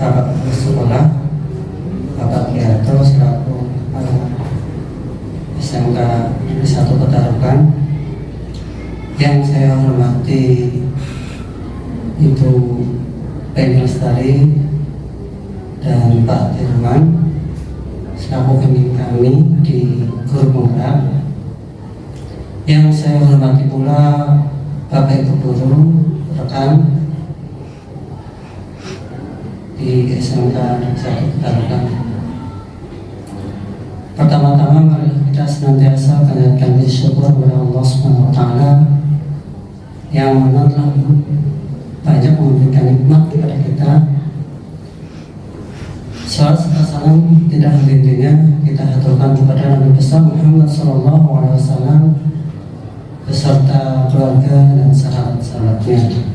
Bapak Kepala Sekolah, Bapak Kiarto selaku SMK Negeri 1 Petarukan, yang saya hormati Ibu Penny Lestari dan Pak Dirman selaku pembimbing kami di Guru Penggerak, yang saya hormati pula Bapak Ibu guru, rekan di SMK Negeri 1 Petarukan. Pertama-tama mari kita senantiasa panjatkan puji syukur kepada Allah Subhanahu wa taala yang mana telah banyak memberikan nikmat kepada kita. Salat serta salam tidak henti-hentinya kita haturkan kepada Nabi besar Muhammad SAW beserta keluarga dan sahabat-sahabatnya.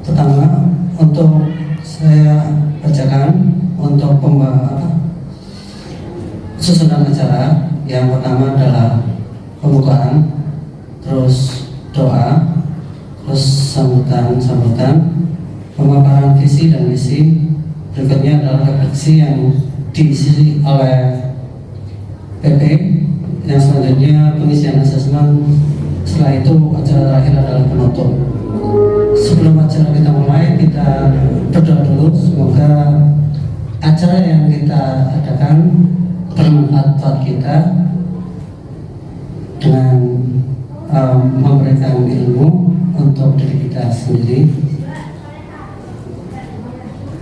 Pertama, untuk saya bacakan untuk susunan acara. Yang pertama adalah pembukaan, terus doa, terus sambutan, pemaparan visi dan misi. Berikutnya adalah refleksi yang diisi oleh PP. Yang selanjutnya pengisian asesmen. Setelah itu acara terakhir adalah penutup. Sebelum acara kita mulai, kita berdoa dulu. Semoga acara yang kita adakan bermanfaat buat kita dengan memberikan ilmu untuk diri kita sendiri.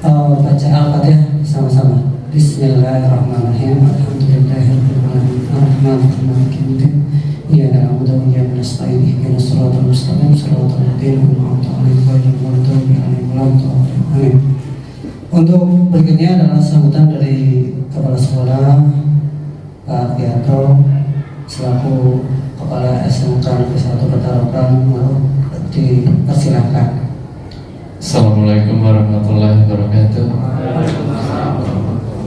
Baca Al-Fatihah sama-sama. Bismillahirrahmanirrahim. Alhamdulillahirrahmanirrahim. Ar-Rahmanirrahim. Iyyaka na'budu wa iyyaka nasta'in. Ihdinas siratal mustaqim. Siratal ladzina an'amta 'alaihim ghairil maghdubi 'alaihim waladdallin. Amin. Untuk berikutnya adalah sambutan dari Kepala Sekolah Pak Kiarto selaku Kepala SMK Negeri 1 Petarukan, dipersilakan. Assalamualaikum warahmatullahi wabarakatuh.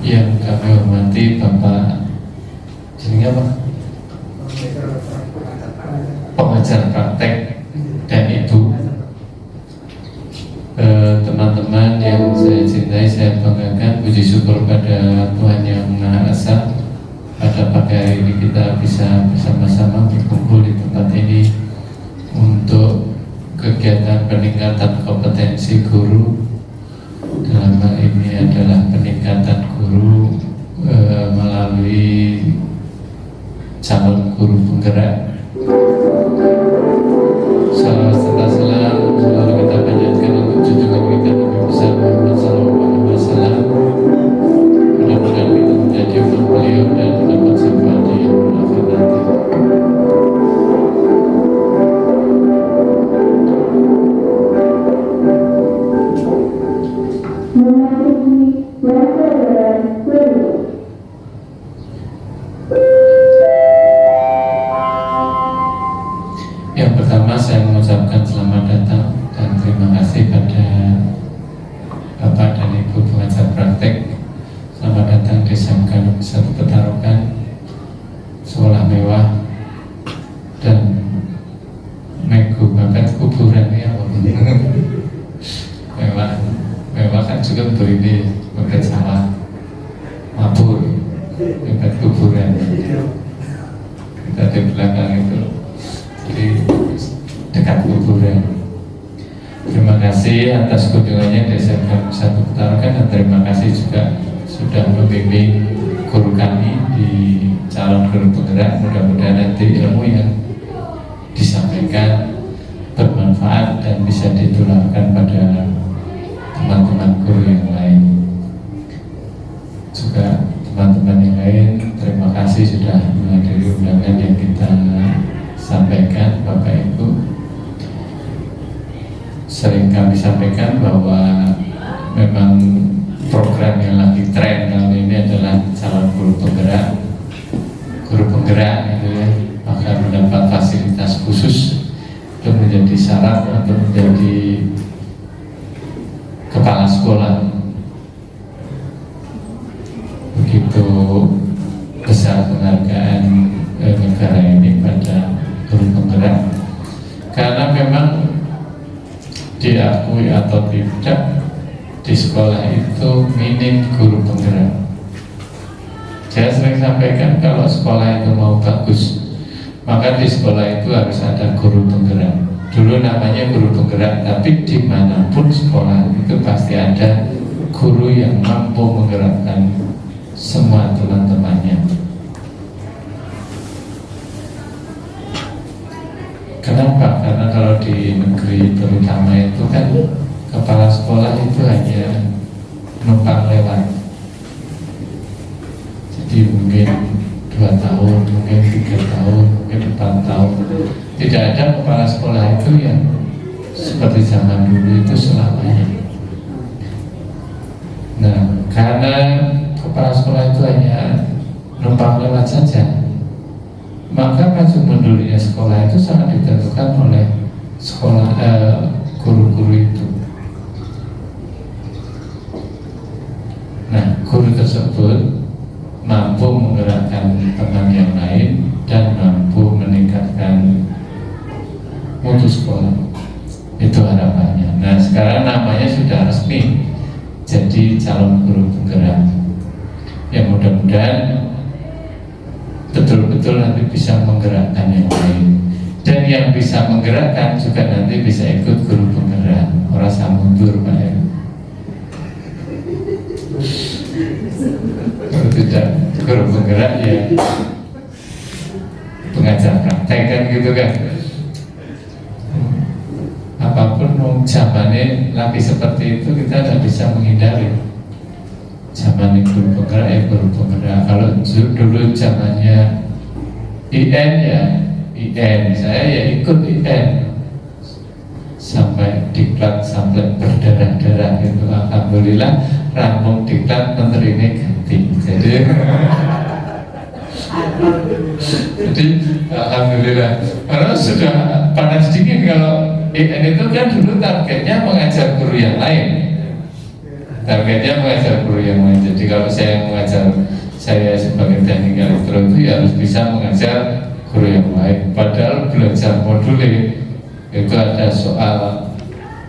Yang kami hormati Bapak jenenge apa? Pengajar praktek dan Ibu, teman-teman yang saya cintai, saya banggakan, puji syukur pada Tuhan Yang Maha Esa. Pada pagi hari ini kita bisa bersama-sama berkumpul di tempat ini untuk kegiatan peningkatan kompetensi guru. Dalam hal ini adalah peningkatan guru melalui calon guru penggerak. Salam serta salam selalu kita panjatkan untuk junjungan kita Nabi besar Muhammad SAW. Mudah-mudahan kita menjadi umat beliau dan mendapat syafaat di akhir nanti. Yang pertama saya mengucapkan selamat datang dan terima kasih pada Bapak dan Ibu pengajar praktek. Selamat datang di SMK Negeri 1 Petarukan, sekolah mewah dan mepet kuburan ya. Mewah kan juga berini, mepet sawah, mabur, mepet kuburan. Kita di belakang itu, jadi dekat kuburan. Terima kasih atas kunjungannya di SMK Negeri 1 Petarukan, dan terima kasih juga sudah membimbing guru kami di calon guru penggerak. Mudah-mudahan nanti ilmu yang disampaikan bermanfaat dan bisa ditularkan pada teman-teman guru yang lain. Juga teman-teman yang lain, terima kasih sudah menghadiri undangan yang kita sampaikan. Bapak Ibu, sering kami sampaikan bahwa memang program yang lagi tren kali ini adalah calon guru penggerak. Guru penggerak itu ya, maka mendapat fasilitas khusus itu menjadi syarat untuk menjadi kepala sekolah. Begitu besar penghargaan negara ini pada guru penggerak. akui atau tidak, di sekolah itu minim guru penggerak. Saya sering sampaikan kalau sekolah itu mau bagus, maka di sekolah itu harus ada guru penggerak. Dulu namanya guru penggerak, tapi dimanapun sekolah itu pasti ada guru yang mampu menggerakkan semua teman-temannya. Kenapa? Karena kalau di negeri terutama itu kan kepala sekolah itu hanya numpang lewat. Jadi mungkin 2 tahun, mungkin 3 tahun, mungkin 4 tahun. Tidak ada kepala sekolah itu yang seperti zaman dulu itu selamanya. Nah, karena kepala sekolah itu hanya numpang lewat saja, maka maju mundurnya sekolah itu sangat ditentukan oleh sekolah guru-guru itu. Nah, guru tersebut mampu menggerakkan teman yang lain dan mampu meningkatkan mutu sekolah. Itu harapannya. Nah, sekarang namanya sudah resmi jadi calon guru penggerak. Yang mudah-mudahan betul-betul nanti bisa menggerakkan yang lain. Dan yang bisa menggerakkan juga nanti bisa ikut guru penggerak. Orang mundur, Pak ya. Kalau tidak guru penggerak ya pengajar praktek kan gitu kan. Apapun zamannya lagi seperti itu, kita tidak bisa menghindari. Zaman guru penggerak ya guru penggerak. Kalau dulu zamannya IN ya IN, saya ya ikut IN sampai diklat sampai berdarah-darah gitu. Alhamdulillah rampung diklat menterinya ganti. Jadi alhamdulillah. Karena sudah panas dingin. Kalau IN itu kan dulu targetnya mengajar guru yang lain. Targetnya mengajar guru yang lain. Jadi kalau saya mengajar, saya sebagai teknik elektro itu ya harus bisa mengajar guru yang lain. Padahal belajar moduler itu ada soal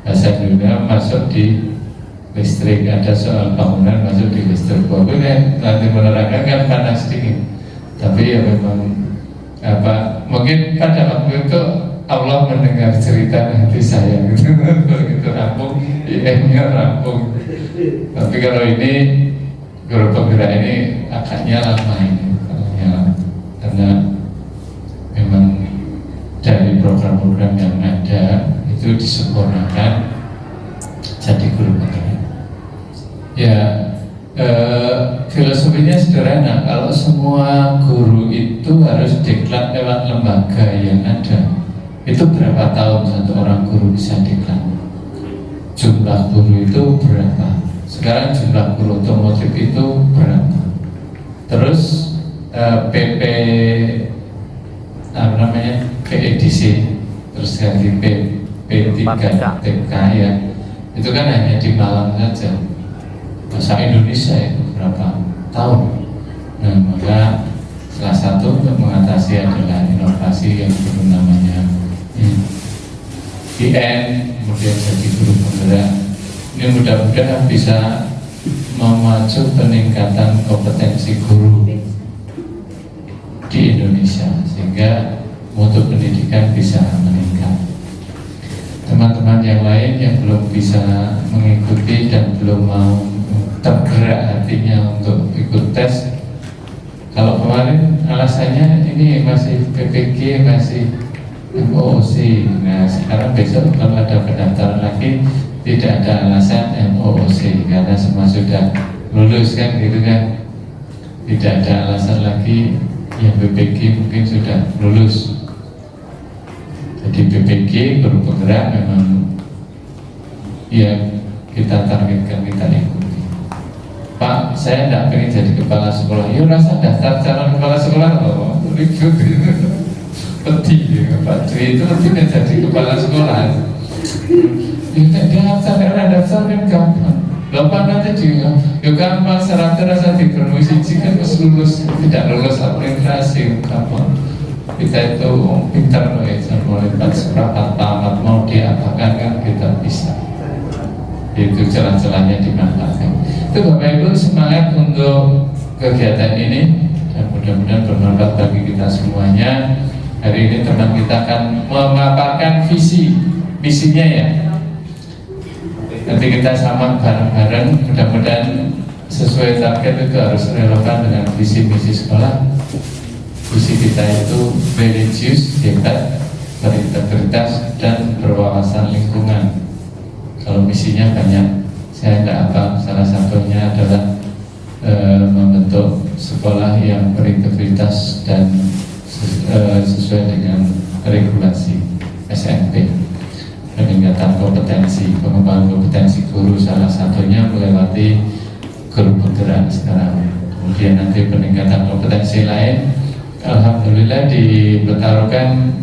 bahasa Indonesia masuk di listrik, ada soal bangunan masuk di listrik. Pokoknya nanti menerangkan kan panas dingin. Tapi ya memang mungkin pada waktu itu Allah mendengar cerita hati saya gitu. Begitu rampung, IM-nya rampung. Tapi kalau ini guru penggerak ini akadnya lama ini, karena memang dari program-program yang ada itu disempurnakan jadi guru penggerak. Ya, filosofinya sederhana. Kalau semua guru itu harus diklat lewat lembaga yang ada, itu berapa tahun satu orang guru bisa diklat? Jumlah guru itu berapa? Sekarang jumlah guru otomotif itu berapa? Terus PP apa namanya, PEDC, terus ganti P3 TK ya, itu kan hanya di Malang saja. Masa Indonesia itu berapa tahun? Nah, maka salah satu untuk mengatasi adalah inovasi yang perlu namanya IN, kemudian jadi guru penggerak. Ini mudah-mudahan bisa memacu peningkatan kompetensi guru di Indonesia sehingga mutu pendidikan bisa meningkat. Teman-teman yang lain yang belum bisa mengikuti dan belum mau tergerak hatinya untuk ikut tes, kalau kemarin alasannya ini masih PPG, masih MOOC. Nah, sekarang besok kalau ada pendaftaran lagi tidak ada alasan MOOC karena semua sudah lulus kan gitu kan. Tidak ada alasan lagi yang PPG mungkin sudah lulus. Jadi PPG guru penggerak memang ya kita targetkan, kita ikuti. Pak, saya tidak pengen jadi kepala sekolah. Ya rasa daftar calon kepala sekolah loh, ribut gitu. Peti, Pak Dwi itu tidak jadi kepala sekolah. Dia daftar kan gampang. Bapak nanti juga, ya gampang syaratnya rasa dipenuhi sih kan harus lulus, tidak lulus administrasi gampang. Kita itu pintar loh ya, mulai pas rapat tamat mau diapakan kan kita bisa. itu celah-celahnya dimanfaatkan. Itu Bapak Ibu semangat untuk kegiatan ini dan mudah-mudahan bermanfaat bagi kita semuanya. Hari ini teman kita akan memaparkan visi misinya ya. Nanti kita sama bareng-bareng, mudah-mudahan sesuai target itu harus relevan dengan visi misi sekolah. Visi kita itu religius, hebat, berintegritas dan berwawasan lingkungan. Kalau misinya banyak, saya tidak apa. Salah satunya adalah membentuk sekolah yang berintegritas dan sesuai dengan regulasi SMP. Peningkatan kompetensi, pengembangan kompetensi guru salah satunya melewati guru penggerak sekarang. Kemudian nanti peningkatan kompetensi lain, alhamdulillah di Petarukan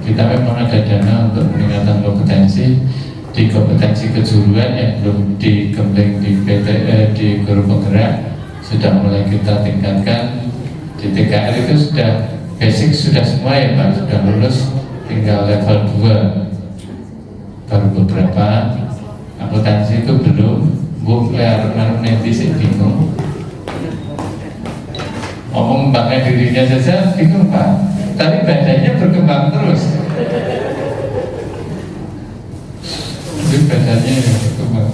kita memang ada dana untuk peningkatan kompetensi di kompetensi kejuruan yang belum digembleng di di guru penggerak sudah mulai kita tingkatkan. Di TKR itu sudah basic sudah semua ya Pak, sudah lulus, tinggal level 2. Baru beberapa akuntansi itu belum. Bu, nanti sih bingung. Ngomong bangga dirinya saja bingung Pak, tapi badannya berkembang terus. Jadi badannya berkembang.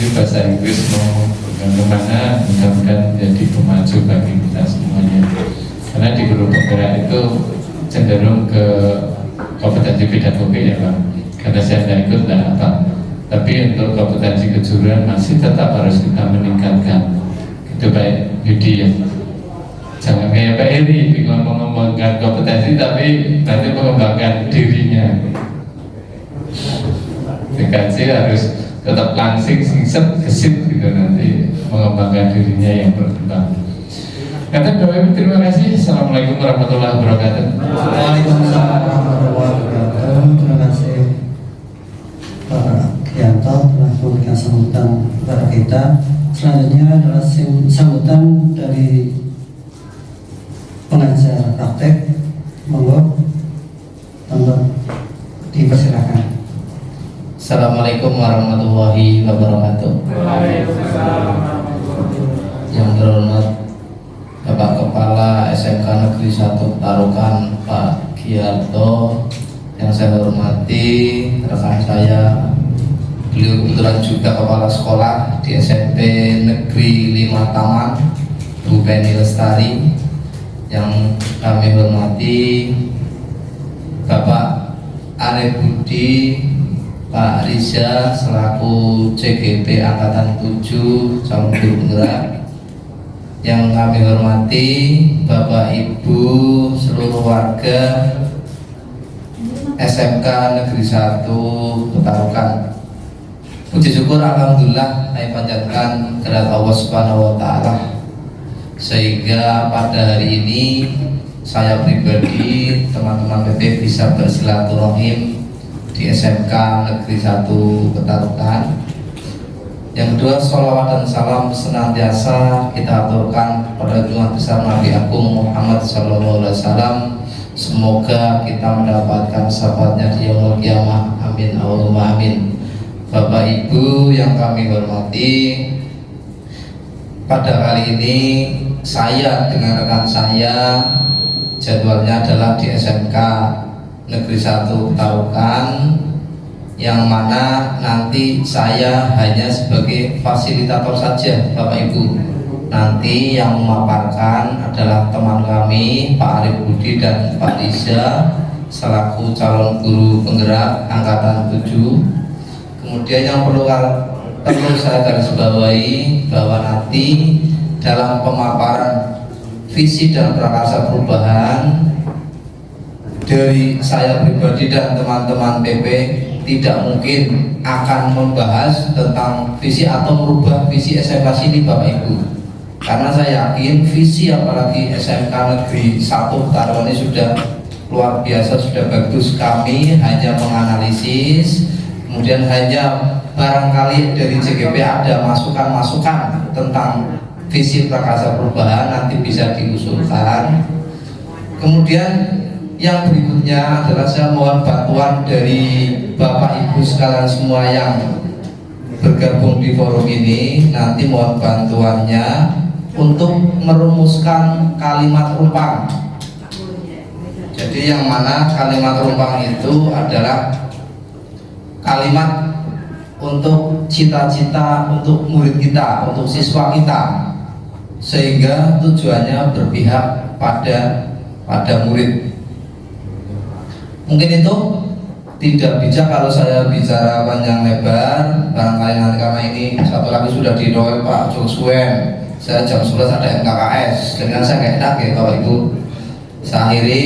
Jadi bahasa Inggris mau kemana, mudah-mudahan menjadi pemacu bagi kita semuanya. Karena di guru penggerak itu cenderung ke kompetensi pedagogik ya Pak. Karena saya tidak ikut tidak apa. Tapi untuk kompetensi kejuruan masih tetap harus kita meningkatkan. Itu Pak Yudi ya. Jangan kayak Pak Eri bingung mengembangkan kompetensi tapi nanti mengembangkan dirinya. TKC harus tetap langsing, singset, gesit gitu nanti mengembangkan dirinya yang berkembang. Kata Bapak Ibu terima kasih. Assalamualaikum warahmatullahi wabarakatuh. Waalaikumsalam warahmatullahi wabarakatuh. Terima kasih Pak Kianto telah memberikan sambutan kepada kita. Selanjutnya adalah sambutan dari pengajar praktek. Monggo, untuk dipersilakan. Assalamualaikum warahmatullahi wabarakatuh. Yang terhormat Bapak Kepala SMK Negeri 1 Petarukan Pak Giarto, yang saya hormati rekan saya, beliau kebetulan juga kepala sekolah di SMP Negeri 5 Taman, Bu Penny Lestari. Yang kami hormati Bapak Arif Budi, Pak Riza selaku CGP Angkatan 7 calon guru penggerak. Yang kami hormati Bapak Ibu seluruh warga SMK Negeri 1 Petarukan. Puji syukur alhamdulillah saya panjatkan kepada Allah Subhanahu wa taala sehingga pada hari ini saya pribadi, teman-teman PP bisa bersilaturahim di SMK Negeri 1 Petarukan. Yang kedua, sholawat dan salam senantiasa kita aturkan pada junjungan besar Nabi Agung Muhammad SAW. Semoga kita mendapatkan syafaatnya di yaumul qiyamah. Amin Allahumma amin. Bapak Ibu yang kami hormati, pada kali ini saya dengan rekan saya jadwalnya adalah di SMK Negeri 1 Petarukan, yang mana nanti saya hanya sebagai fasilitator saja Bapak Ibu. Nanti yang memaparkan adalah teman kami Pak Arif Budi dan Pak Riza selaku calon guru penggerak Angkatan 7. Kemudian yang perlu saya garis bawahi bahwa nanti dalam pemaparan visi dan prakarsa perubahan dari saya pribadi dan teman-teman PP tidak mungkin akan membahas tentang visi atau merubah visi SMK sini Bapak Ibu, karena saya yakin visi apalagi SMK Negeri 1 Petarukan ini sudah luar biasa, sudah bagus. Kami hanya menganalisis, kemudian hanya barangkali dari CGP ada masukan-masukan tentang visi prakarsa perubahan nanti bisa diusulkan. Kemudian yang berikutnya adalah saya mohon bantuan dari Bapak Ibu sekalian semua yang bergabung di forum ini nanti mohon bantuannya untuk merumuskan kalimat rumpang. Jadi yang mana kalimat rumpang itu adalah kalimat untuk cita-cita untuk murid kita, untuk siswa kita, sehingga tujuannya berpihak pada murid. Mungkin itu tidak bijak kalau saya bicara panjang lebar, barangkali nanti karena ini satu lagi sudah didoain Pak Joksuen, saya jam 11 ada MKKS, dengan saya nggak enak ya Bapak Ibu. Saya akhiri,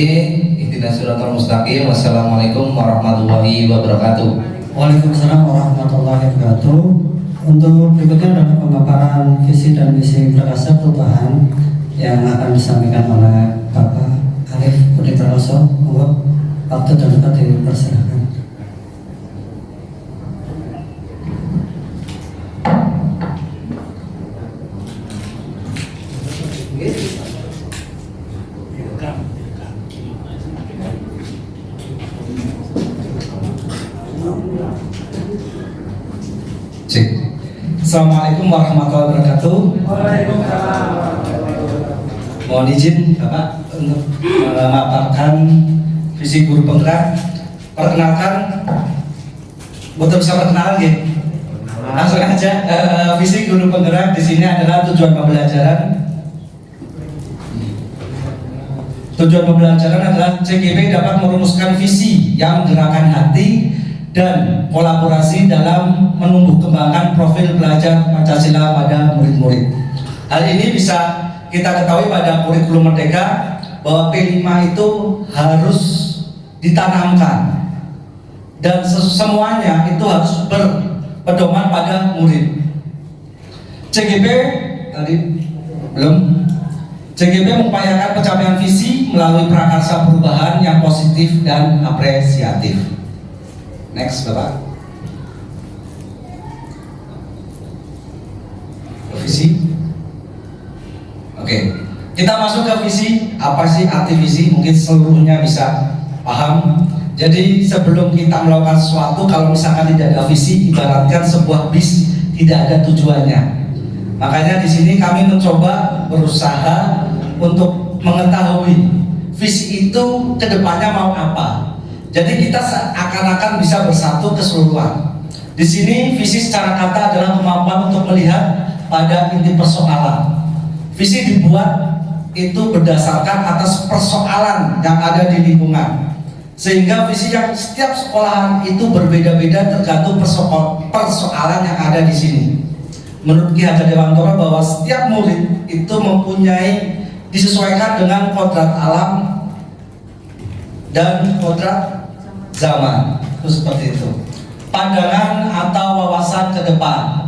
ihdinas siratal mustaqim. Wassalamualaikum warahmatullahi wabarakatuh. Waalaikumsalam warahmatullahi wabarakatuh. Untuk berikutnya adalah pemaparan visi dan misi Prakasa Perubahan yang akan disampaikan oleh Bapak Arif Budi Prakoso. Monggo, waktu dan tempat dipersilakan. Assalamualaikum warahmatullahi wabarakatuh. Mohon izin Bapak untuk memaparkan visi guru penggerak. Perkenalkan, betul bisa perkenalan ya? Langsung aja. Visi guru penggerak di sini adalah tujuan pembelajaran. Tujuan pembelajaran adalah CGP dapat merumuskan visi yang menggerakkan hati dan kolaborasi dalam menumbuh kembangkan profil pelajar Pancasila pada murid-murid. Hal ini bisa kita ketahui pada kurikulum Merdeka bahwa P5 itu harus ditanamkan dan semuanya itu harus berpedoman pada murid. CGP tadi belum. CGP mengupayakan pencapaian visi melalui prakarsa perubahan yang positif dan apresiatif. Next, Bapak. Visi. Oke, kita masuk ke visi. Apa sih arti visi? Mungkin seluruhnya bisa paham. Jadi sebelum kita melakukan sesuatu, kalau misalkan tidak ada visi, ibaratkan sebuah bis tidak ada tujuannya. Makanya di sini kami mencoba berusaha untuk mengetahui visi itu kedepannya mau apa. Jadi kita seakan-akan bisa bersatu keseluruhan. Di sini visi secara kata adalah kemampuan untuk melihat pada inti persoalan. Visi dibuat itu berdasarkan atas persoalan yang ada di lingkungan. Sehingga visi yang setiap sekolahan itu berbeda-beda tergantung persoalan yang ada di sini. Menurut Ki Hajar Dewantara bahwa setiap murid itu mempunyai disesuaikan dengan kodrat alam dan kodrat zaman, itu seperti itu. Pandangan atau wawasan ke depan.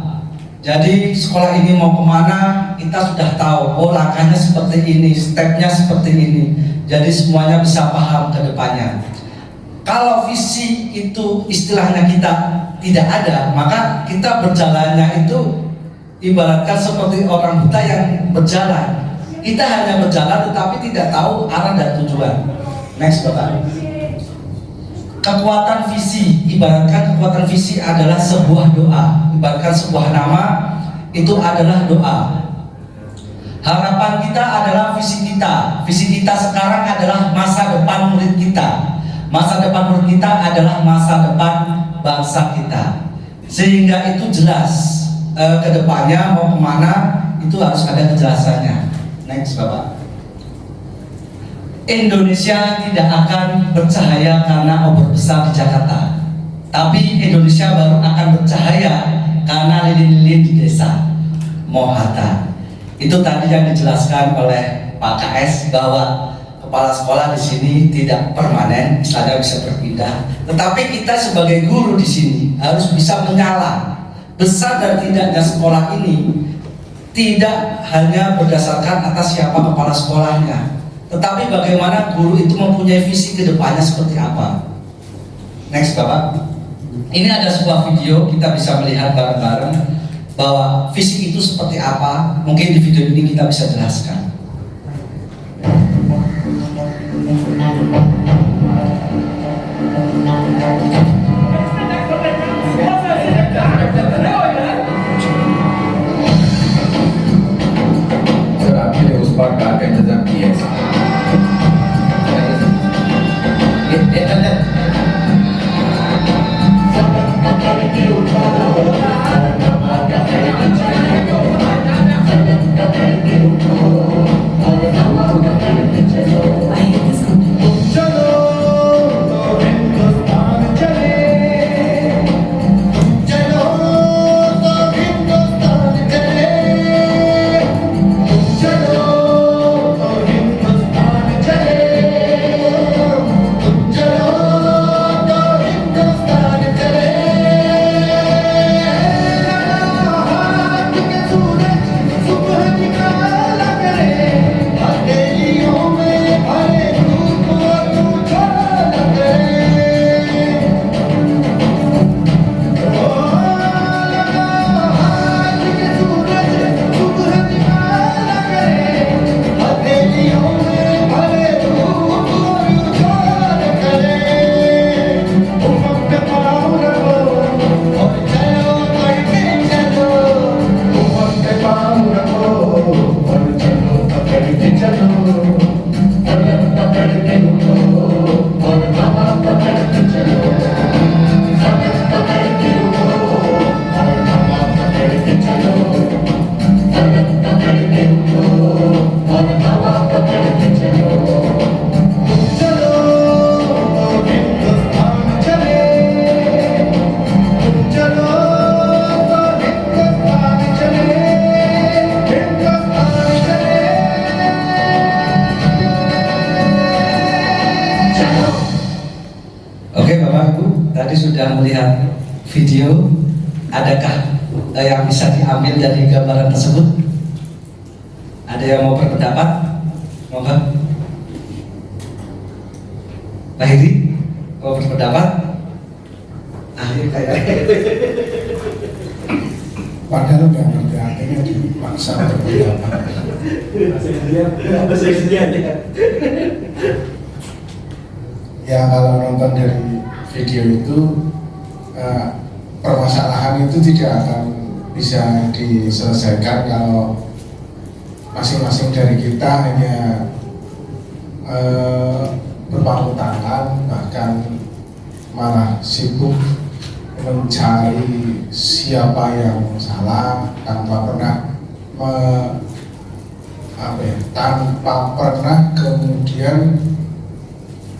Jadi sekolah ini mau kemana, kita sudah tahu. Oh, langkahnya seperti ini, stepnya seperti ini. Jadi semuanya bisa paham ke depannya. Kalau visi itu istilahnya kita tidak ada, maka kita berjalannya itu ibaratkan seperti orang buta yang berjalan. Kita hanya berjalan tetapi tidak tahu arah dan tujuan. Next, Bapak. Kekuatan visi, ibaratkan kekuatan visi adalah sebuah doa. Ibaratkan sebuah nama itu adalah doa. Harapan kita adalah visi kita. Visi kita sekarang adalah masa depan murid kita. Masa depan murid kita adalah masa depan bangsa kita. Sehingga itu jelas kedepannya mau kemana itu harus ada kejelasannya. Next, Bapak. Indonesia tidak akan bercahaya karena obor besar di Jakarta, tapi Indonesia baru akan bercahaya karena lilin-lilin di desa. Mohata. Itu tadi yang dijelaskan oleh Pak KS bahwa kepala sekolah di sini tidak permanen, misalnya bisa berpindah. Tetapi kita sebagai guru di sini harus bisa menyala. Besar dan tidaknya sekolah ini tidak hanya berdasarkan atas siapa kepala sekolahnya, tetapi bagaimana guru itu mempunyai visi ke depannya seperti apa. Next, Bapak. Ini ada sebuah video, kita bisa melihat bareng-bareng bahwa visi itu seperti apa. Mungkin di video ini kita bisa jelaskan. प्रकार का इंतजाम किया Oke Bapak Ibu, tadi sudah melihat video. Adakah yang bisa diambil dari gambaran tersebut? Ada yang mau berpendapat? Monggo. Pak Heri, mau berpendapat? Ahli kayak. Padahal nggak ngerti artinya dipaksa berpendapat. Ya kalau nonton dari video itu permasalahan itu tidak akan bisa diselesaikan kalau masing-masing dari kita hanya berpangku tangan, bahkan malah sibuk mencari siapa yang salah tanpa pernah tanpa pernah kemudian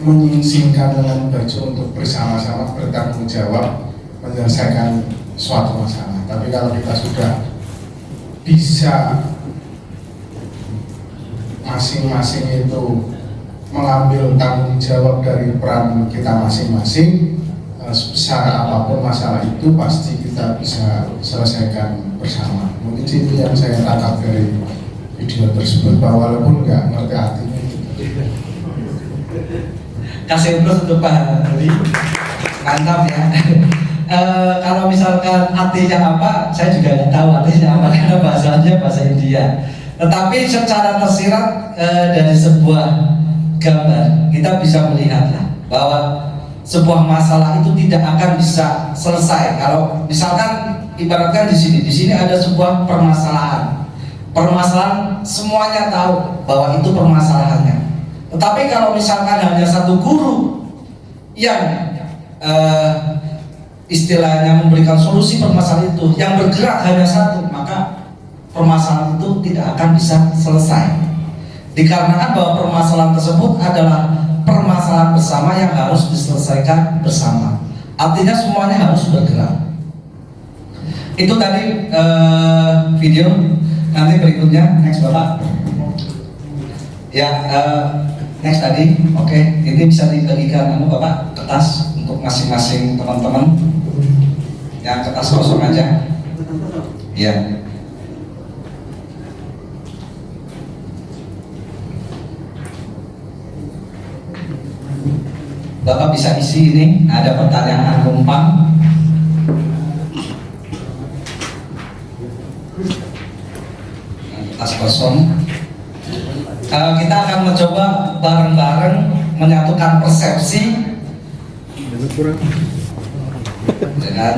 menyingsingkan dengan baju untuk bersama-sama bertanggung jawab menyelesaikan suatu masalah. Tapi kalau kita sudah bisa masing-masing itu mengambil tanggung jawab dari peran kita masing-masing, sebesar apapun masalah itu pasti kita bisa selesaikan bersama. Mungkin itu yang saya tangkap dari video tersebut, bahwa walaupun nggak ngerti artinya. Kasih plus untuk Pak Heri, mantap ya. Kalau misalkan artinya apa, saya juga nggak tahu artinya apa karena bahasanya bahasa India. Tetapi secara tersirat dari sebuah gambar kita bisa melihatlah bahwa sebuah masalah itu tidak akan bisa selesai kalau misalkan ibaratkan di sini ada sebuah permasalahan. Permasalahan semuanya tahu bahwa itu permasalahannya. Tetapi kalau misalkan hanya satu guru yang istilahnya memberikan solusi permasalahan itu, yang bergerak hanya satu, maka permasalahan itu tidak akan bisa selesai. Dikarenakan bahwa permasalahan tersebut adalah permasalahan bersama yang harus diselesaikan bersama. Artinya semuanya harus bergerak. Itu tadi video. Nanti berikutnya next Bapak. Ya, next tadi, oke. Ini bisa dibagikan Bapak kertas untuk masing-masing teman-teman. Yang kertas kosong aja. Ya. Bapak bisa isi ini, ada pertanyaan numpang. Kertas kosong. Kita akan mencoba bareng-bareng menyatukan persepsi dengan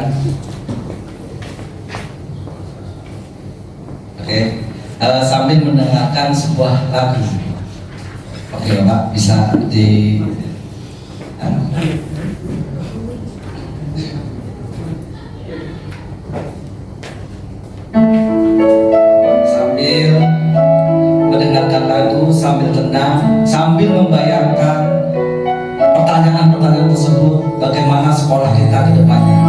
sambil mendengarkan sebuah lagu. Oke Pak, bisa di sambil mendengarkan lagu, sambil tenang, sambil membayangkan pertanyaan-pertanyaan tersebut, bagaimana sekolah kita ke depannya.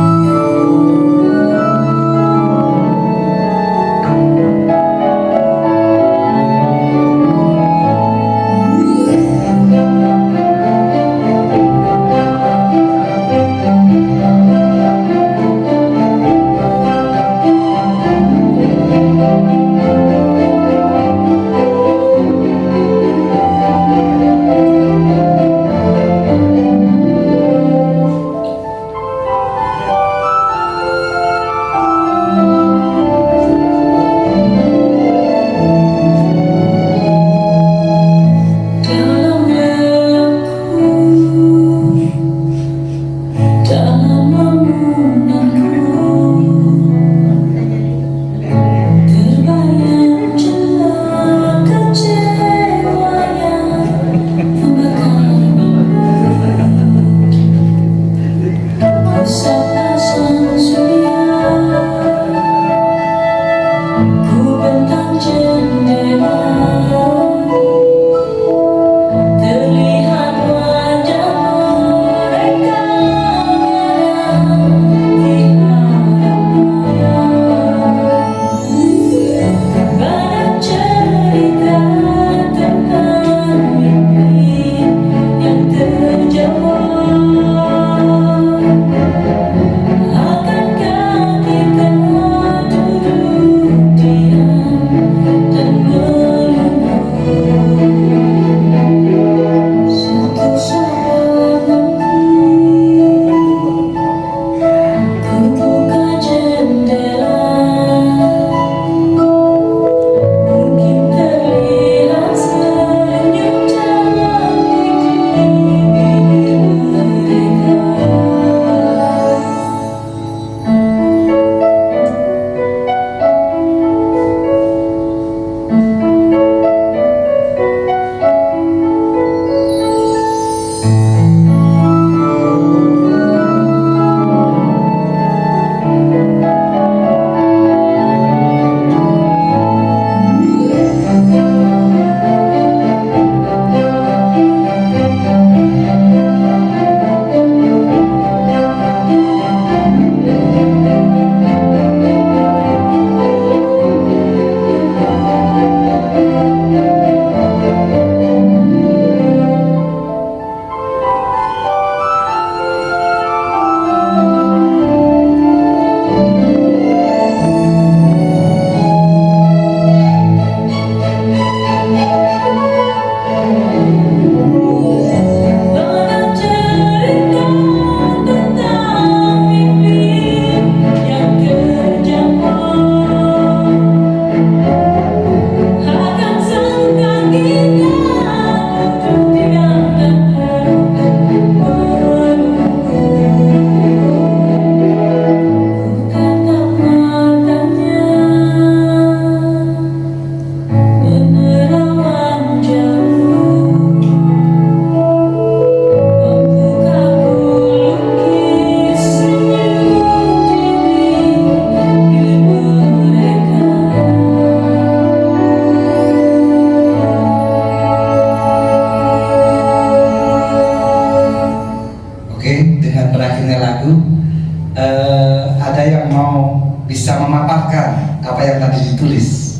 Ada yang mau bisa memaparkan apa yang tadi ditulis?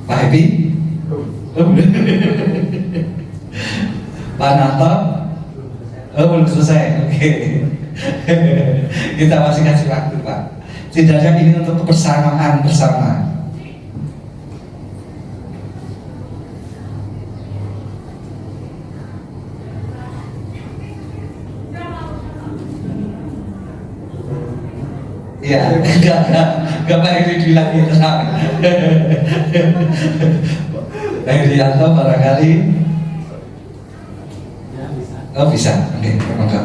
Pak Happy? Pak Nato? Oh, belum selesai. Oke. Kita masih kasih waktu, Pak. Setidaknya ini untuk kebersamaan bersama. Ya, enggak Pak Heri bilang ya, tenang. Pak Herianto barangkali. Oh bisa, oke, monggo.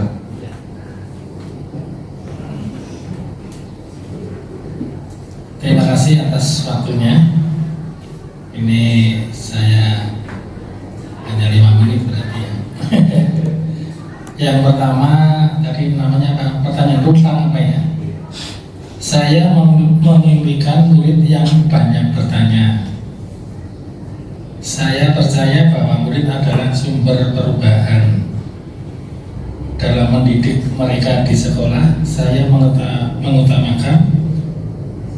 Terima kasih atas waktunya. Ini saya hanya 5 menit berarti ya. Yang pertama tadi namanya apa? Pertanyaan rumpang apa ya? Saya memimpikan murid yang banyak bertanya. Saya percaya bahwa murid adalah sumber perubahan. Dalam mendidik mereka di sekolah, saya mengutamakan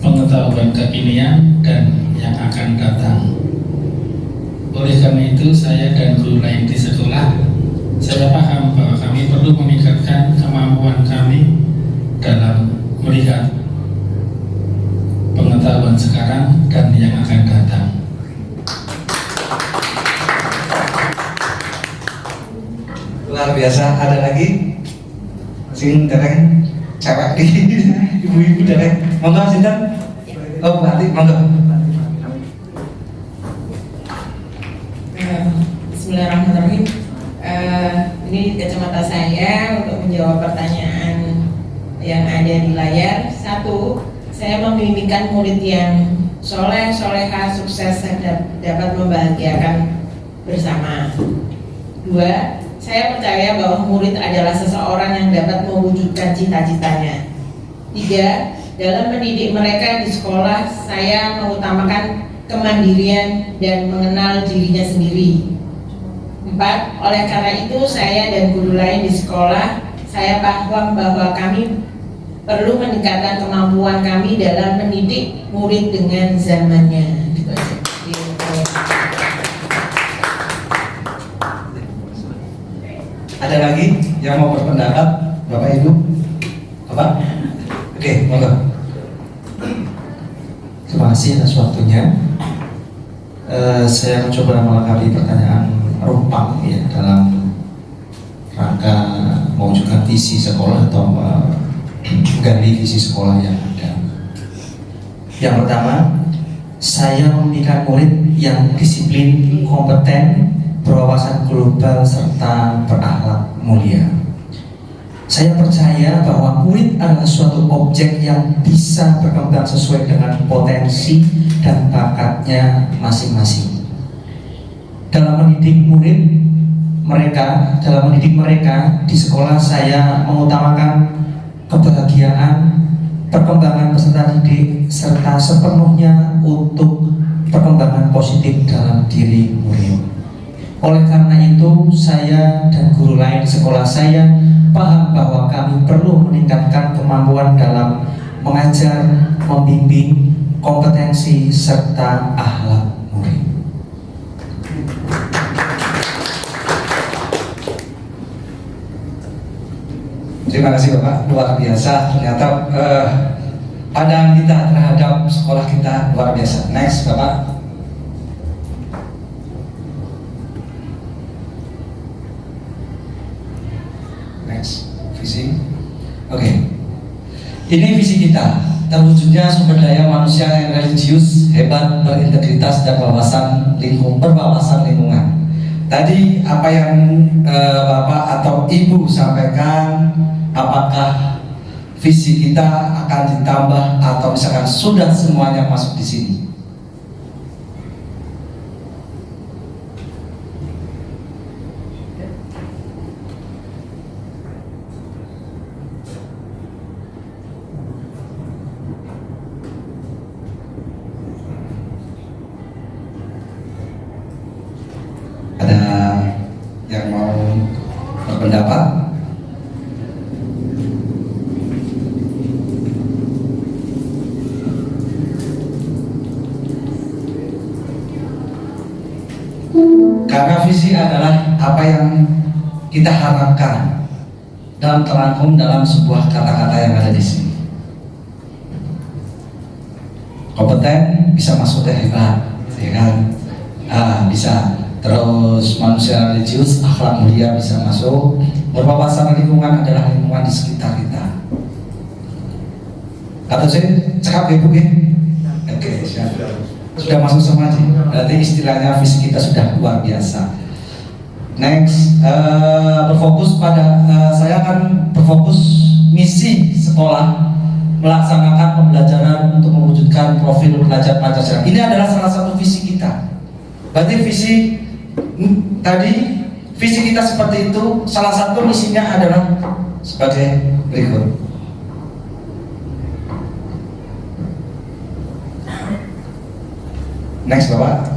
pengetahuan kekinian dan yang akan datang. Oleh karena itu, saya dan guru lain di sekolah, saya paham bahwa kami perlu meningkatkan kemampuan kami dalam melihat pengetahuan sekarang dan yang akan datang. Luar biasa. Ada lagi? Sing dereng cewek di ibu-ibu dereng. Monggo sinten? Oh, berarti monggo. Bismillahirrahmanirrahim. Ini kacamata saya untuk menjawab pertanyaan yang ada di layar. 1. Saya membimbingkan murid yang soleh, soleha, sukses dan dapat membahagiakan bersama. 2. Saya percaya bahwa murid adalah seseorang yang dapat mewujudkan cita-citanya. 3. Dalam mendidik mereka di sekolah, saya mengutamakan kemandirian dan mengenal dirinya sendiri. 4. Oleh karena itu, saya dan guru lain di sekolah, saya paham bahwa kami perlu meningkatkan kemampuan kami dalam mendidik murid dengan zamannya. Gitu aja. Ada lagi yang mau berpendapat, Bapak Ibu? Bapak? Oke, monggo. Terima kasih atas waktunya. Saya mencoba melengkapi pertanyaan rumpang ya dalam rangka mewujudkan visi sekolah atau menggali visi sekolah yang ada. Yang pertama, saya membimbingkan murid yang disiplin, kompeten, berwawasan global serta berakhlak mulia. Saya percaya bahwa murid adalah suatu objek yang bisa berkembang sesuai dengan potensi dan bakatnya masing-masing. Dalam mendidik mereka di sekolah, saya mengutamakan kebahagiaan, perkembangan peserta didik, serta sepenuhnya untuk perkembangan positif dalam diri murid. Oleh karena itu, saya dan guru lain di sekolah saya paham bahwa kami perlu meningkatkan kemampuan dalam mengajar, membimbing, kompetensi, serta akhlak murid. Terima kasih Bapak, luar biasa. Ternyata pandangan kita terhadap sekolah kita luar biasa. Next Bapak. Next, visi. Oke. Ini visi kita. Terwujudnya sumber daya manusia yang religius, hebat, berintegritas dan berwawasan lingkungan. Tadi apa yang Bapak atau Ibu sampaikan, apakah visi kita akan ditambah atau misalkan sudah semuanya masuk di sini? Ada yang mau berpendapat? Karena visi adalah apa yang kita harapkan dalam terangkum dalam sebuah kata-kata yang ada di sini. Kompeten bisa masuk ke hebat, ya kan? Bisa. Terus manusia religius, akhlak mulia bisa masuk. Berwawasan lingkungan adalah lingkungan di sekitar kita. Atau saya cakap ya Bu ya? Oke, siap. Sudah masuk semua sih. Berarti istilahnya visi kita sudah luar biasa. Next, berfokus pada saya akan berfokus misi sekolah melaksanakan pembelajaran untuk mewujudkan profil pelajar Pancasila. Ini adalah salah satu visi kita. Berarti visi kita seperti itu. Salah satu misinya adalah sebagai berikut. Next Bapak.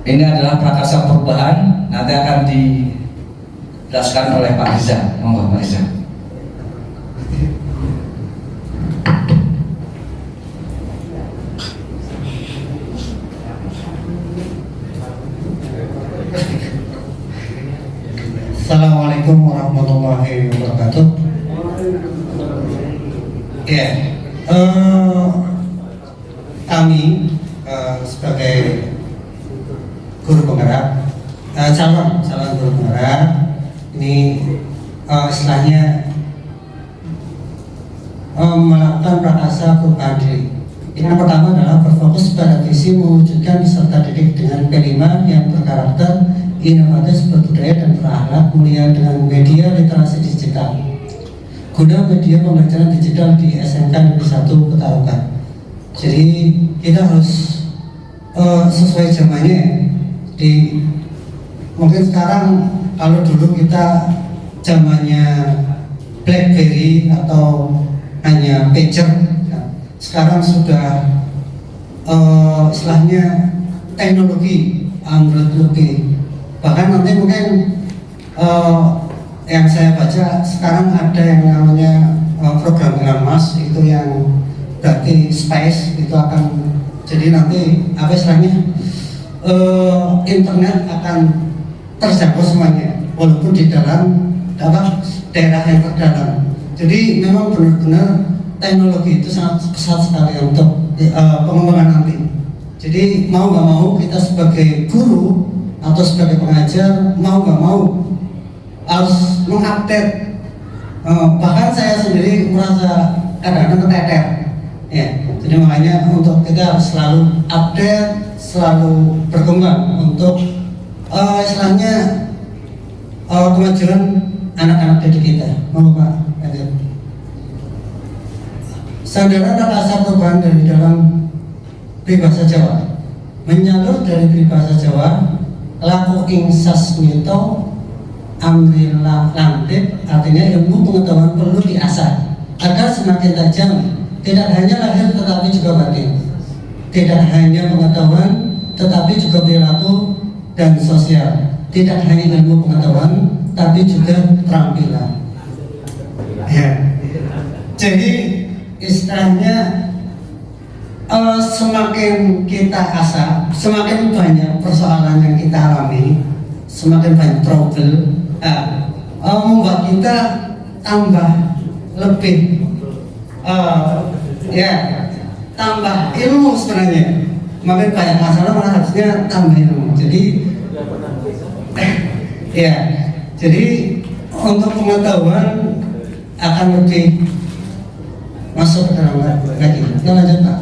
Ini adalah prakarsa perubahan, nanti akan dijelaskan oleh Pak Riza. Monggo Pak Riza. Assalamualaikum warahmatullahi wabarakatuh. Ya, kami sebagai guru penggerak, calon guru penggerak, ini istilahnya melakukan prakarsa perubahan diri. Yang pertama adalah berfokus pada visi mewujudkan peserta didik dengan P5 yang berkarakter inovatif, berbudaya dan berakhlak mulia dengan media literasi digital. Guna media pembelajaran digital di SMK Negeri 1 Petarukan. Jadi kita harus sesuai zamannya. Mungkin sekarang kalau dulu kita zamannya BlackBerry atau hanya pager, sekarang sudah istilahnya teknologi Android lebih. Bahkan nanti mungkin yang saya baca sekarang ada yang namanya program Elon Musk, itu yang berarti space itu akan jadi nanti apa istilahnya internet akan terjangkau semuanya walaupun di dalam daerah yang terdalam. Jadi memang benar-benar teknologi itu sangat pesat sekali untuk pengembangan nanti. Jadi mau nggak mau kita sebagai guru atau sebagai pengajar mau nggak mau harus mengupdate. Bahkan saya sendiri merasa kadang-kadang keteter ya. Jadi makanya untuk kita harus selalu update, selalu berkembang untuk istilahnya kemajuan anak-anak didik kita. Mau Pak? Sandaran prakarsa perubahan dari dalam peribahasa Jawa, menyalur dari peribahasa Jawa, laku ing sasmito amrilah lantip, artinya ilmu pengetahuan perlu diasah agar semakin tajam, tidak hanya lahir tetapi juga batin, tidak hanya pengetahuan tetapi juga perilaku dan sosial, tidak hanya ilmu pengetahuan tapi juga keterampilan ya. Jadi istilahnya semakin kita asah, semakin banyak persoalan yang kita alami, semakin banyak problem, membuat kita tambah lebih tambah ilmu sebenarnya. Makin banyak masalah malah harusnya tambah ilmu. Jadi jadi untuk pengetahuan akan lebih masuk ke dalam lagi. Kita lanjut Pak.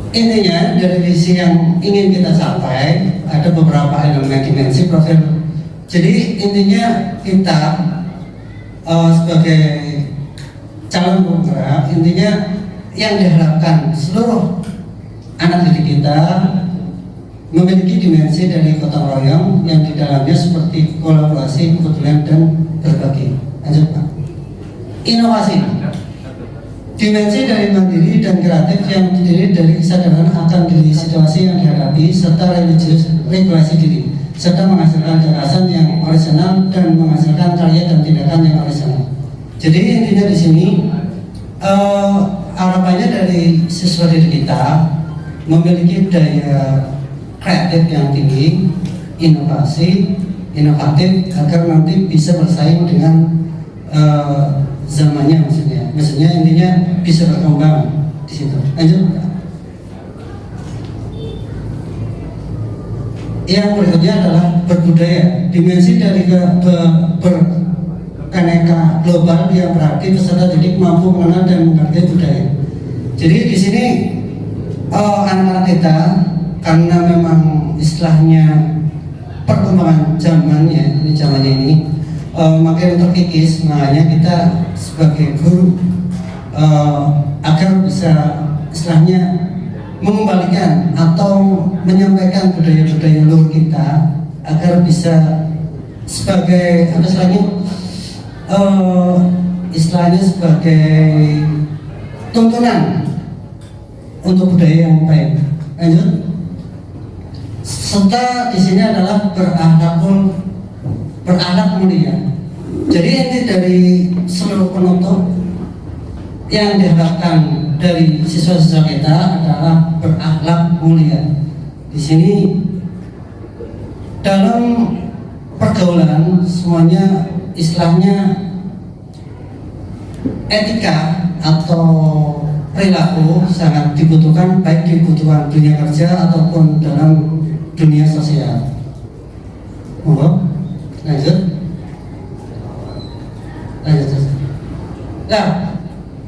Intinya dari visi yang ingin kita capai ada beberapa elemen dimensi profil. Jadi intinya kita sebagai calon penggerak, intinya yang diharapkan seluruh anak didik kita memiliki dimensi dari gotong royong yang di dalamnya seperti kolaborasi, kepedulian dan berbagi. Lanjut Pak. Inovasi, dimensi dari mandiri dan kreatif yang terdiri dari kesadaran akan diri situasi yang dihadapi serta regulasi diri, serta menghasilkan gagasan yang orisinal dan menghasilkan karya dan tindakan yang orisinal. Jadi intinya di sini harapannya dari siswa didik kita memiliki daya kreatif yang tinggi, inovatif agar nanti bisa bersaing dengan zamannya, maksudnya intinya bisa berkembang di situ. Lanjut. Yang berikutnya adalah berbudaya, dimensi dari beraneka global yang berarti peserta didik mampu mengenal dan menghargai budaya. Jadi di sini anak-anak kita karena memang istilahnya perkembangan zamannya, ini zamannya ini makin terkikis, makanya kita sebagai guru agar bisa istilahnya mengembalikan atau menyampaikan budaya-budaya luhur kita agar bisa sebagai apa istilahnya sebagai tuntunan untuk budaya yang baik. Lanjut. Serta di sini adalah berakhlak mulia. Jadi inti dari seluruh penutup yang diharapkan dari siswa-siswa kita adalah berakhlak mulia. Di sini dalam pergaulan semuanya istilahnya etika atau perilaku sangat dibutuhkan, baik dibutuhkan dunia kerja ataupun dalam dunia sosial. Monggo, lanjut. Nah,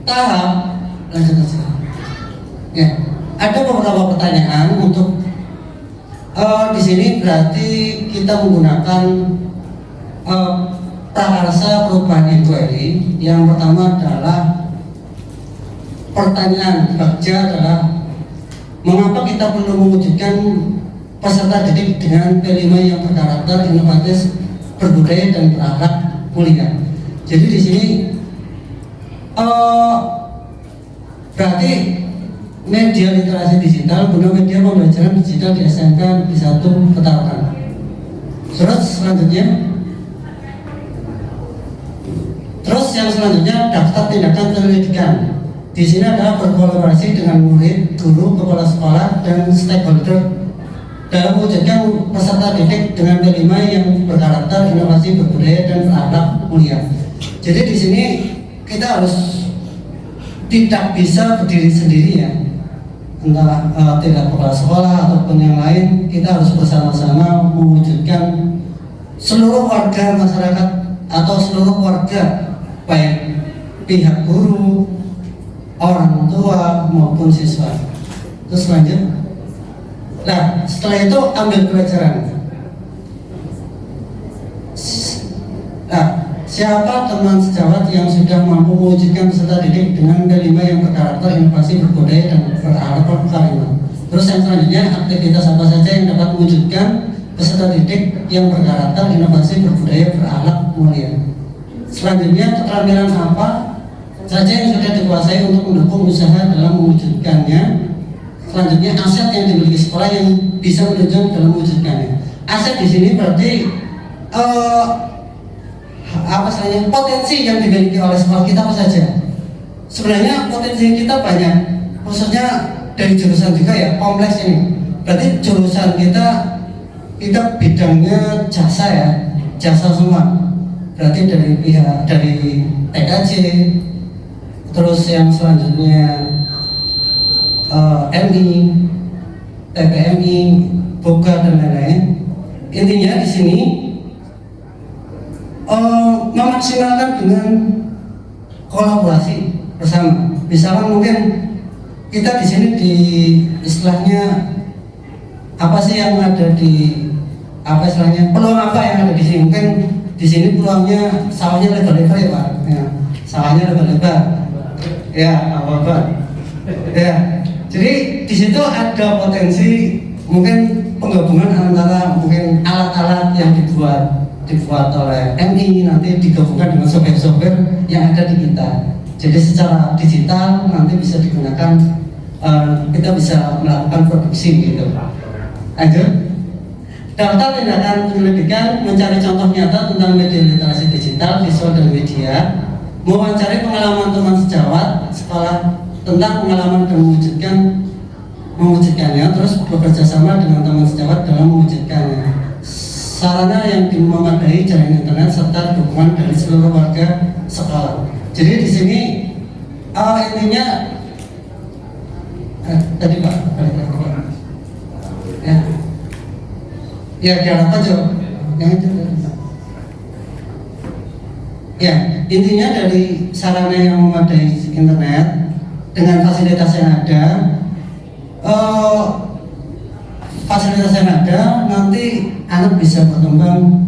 tahap lanjut saja. Ya, ada beberapa pertanyaan untuk di sini berarti kita menggunakan prakarsa perubahan inquiry. Yang pertama adalah pertanyaan bagja adalah mengapa kita perlu mewujudkan peserta didik dengan P5 yang berkarakter inovatif, berbudaya dan berakhlak mulia. Jadi di sini berarti media literasi digital guna media pembelajaran digital di SMK di 1 Petarkan. Terus yang selanjutnya daftar tindakan penyelidikan. Di sini adalah berkolaborasi dengan murid, guru, kepala sekolah dan stakeholder dalam mewujudkan peserta didik dengan P5 yang berkarakter, inovasi, berbudaya dan berakhlak mulia. Jadi di sini kita harus tidak bisa berdiri sendiri ya, entah tidak kepala sekolah ataupun yang lain. Kita harus bersama-sama mewujudkan seluruh warga masyarakat atau seluruh warga, baik pihak guru, orang tua maupun siswa. Terus lanjut. Nah, setelah itu ambil pelajaran. Nah, siapa teman sejawat yang sudah mampu mewujudkan peserta didik dengan P5 yang berkarakter, inovasi, berbudaya dan berakhlak mulia? Terus yang selanjutnya, aktivitas apa saja yang dapat mewujudkan peserta didik yang berkarakter, inovasi, berbudaya, berakhlak mulia? Selanjutnya, keterampilan apa saja yang sudah dikuasai untuk mendukung usaha dalam mewujudkannya? Selanjutnya, aset yang dimiliki sekolah yang bisa menunjang dalam mewujudkannya. Aset di sini berarti potensi yang dimiliki oleh sekolah kita apa saja? Sebenarnya potensi kita banyak, khususnya dari jurusan juga ya, kompleks ini. Berarti jurusan kita bidangnya jasa ya, jasa semua. Berarti dari pihak dari TKJ, terus yang selanjutnya MI, TPMI, Boga dan lain-lain. Intinya di sini memaksimalkan dengan kolaborasi bersama. Misalkan mungkin kita di sini di istilahnya apa sih yang ada di apa istilahnya peluang apa yang ada di sini? Mungkin di sini peluangnya sawahnya lebar-lebar ya Pak, ya, sawahnya lebar-lebar, ya apa-apa, ya. Jadi di situ ada potensi mungkin penggabungan antara mungkin alat-alat yang dibuat oleh MI nanti digabungkan dengan software-software yang ada di kita. Jadi secara digital nanti bisa digunakan, kita bisa melakukan produksi gitu. Lanjut. Daftar tindakan penyelidikan, mencari contoh nyata tentang media literasi digital, visual dan media, mewawancari pengalaman teman sejawat sekolah tentang pengalaman dan mewujudkannya, terus bekerja sama dengan teman sejawat dalam mewujudkannya. Sarana yang memadai, jaringan internet serta dukungan dari seluruh warga sekolah. Jadi di sini intinya tadi Pak, ya diharapkan juga yang itu. Ya, intinya dari sarana yang memadai internet dengan fasilitas yang ada, nanti anak bisa berkembang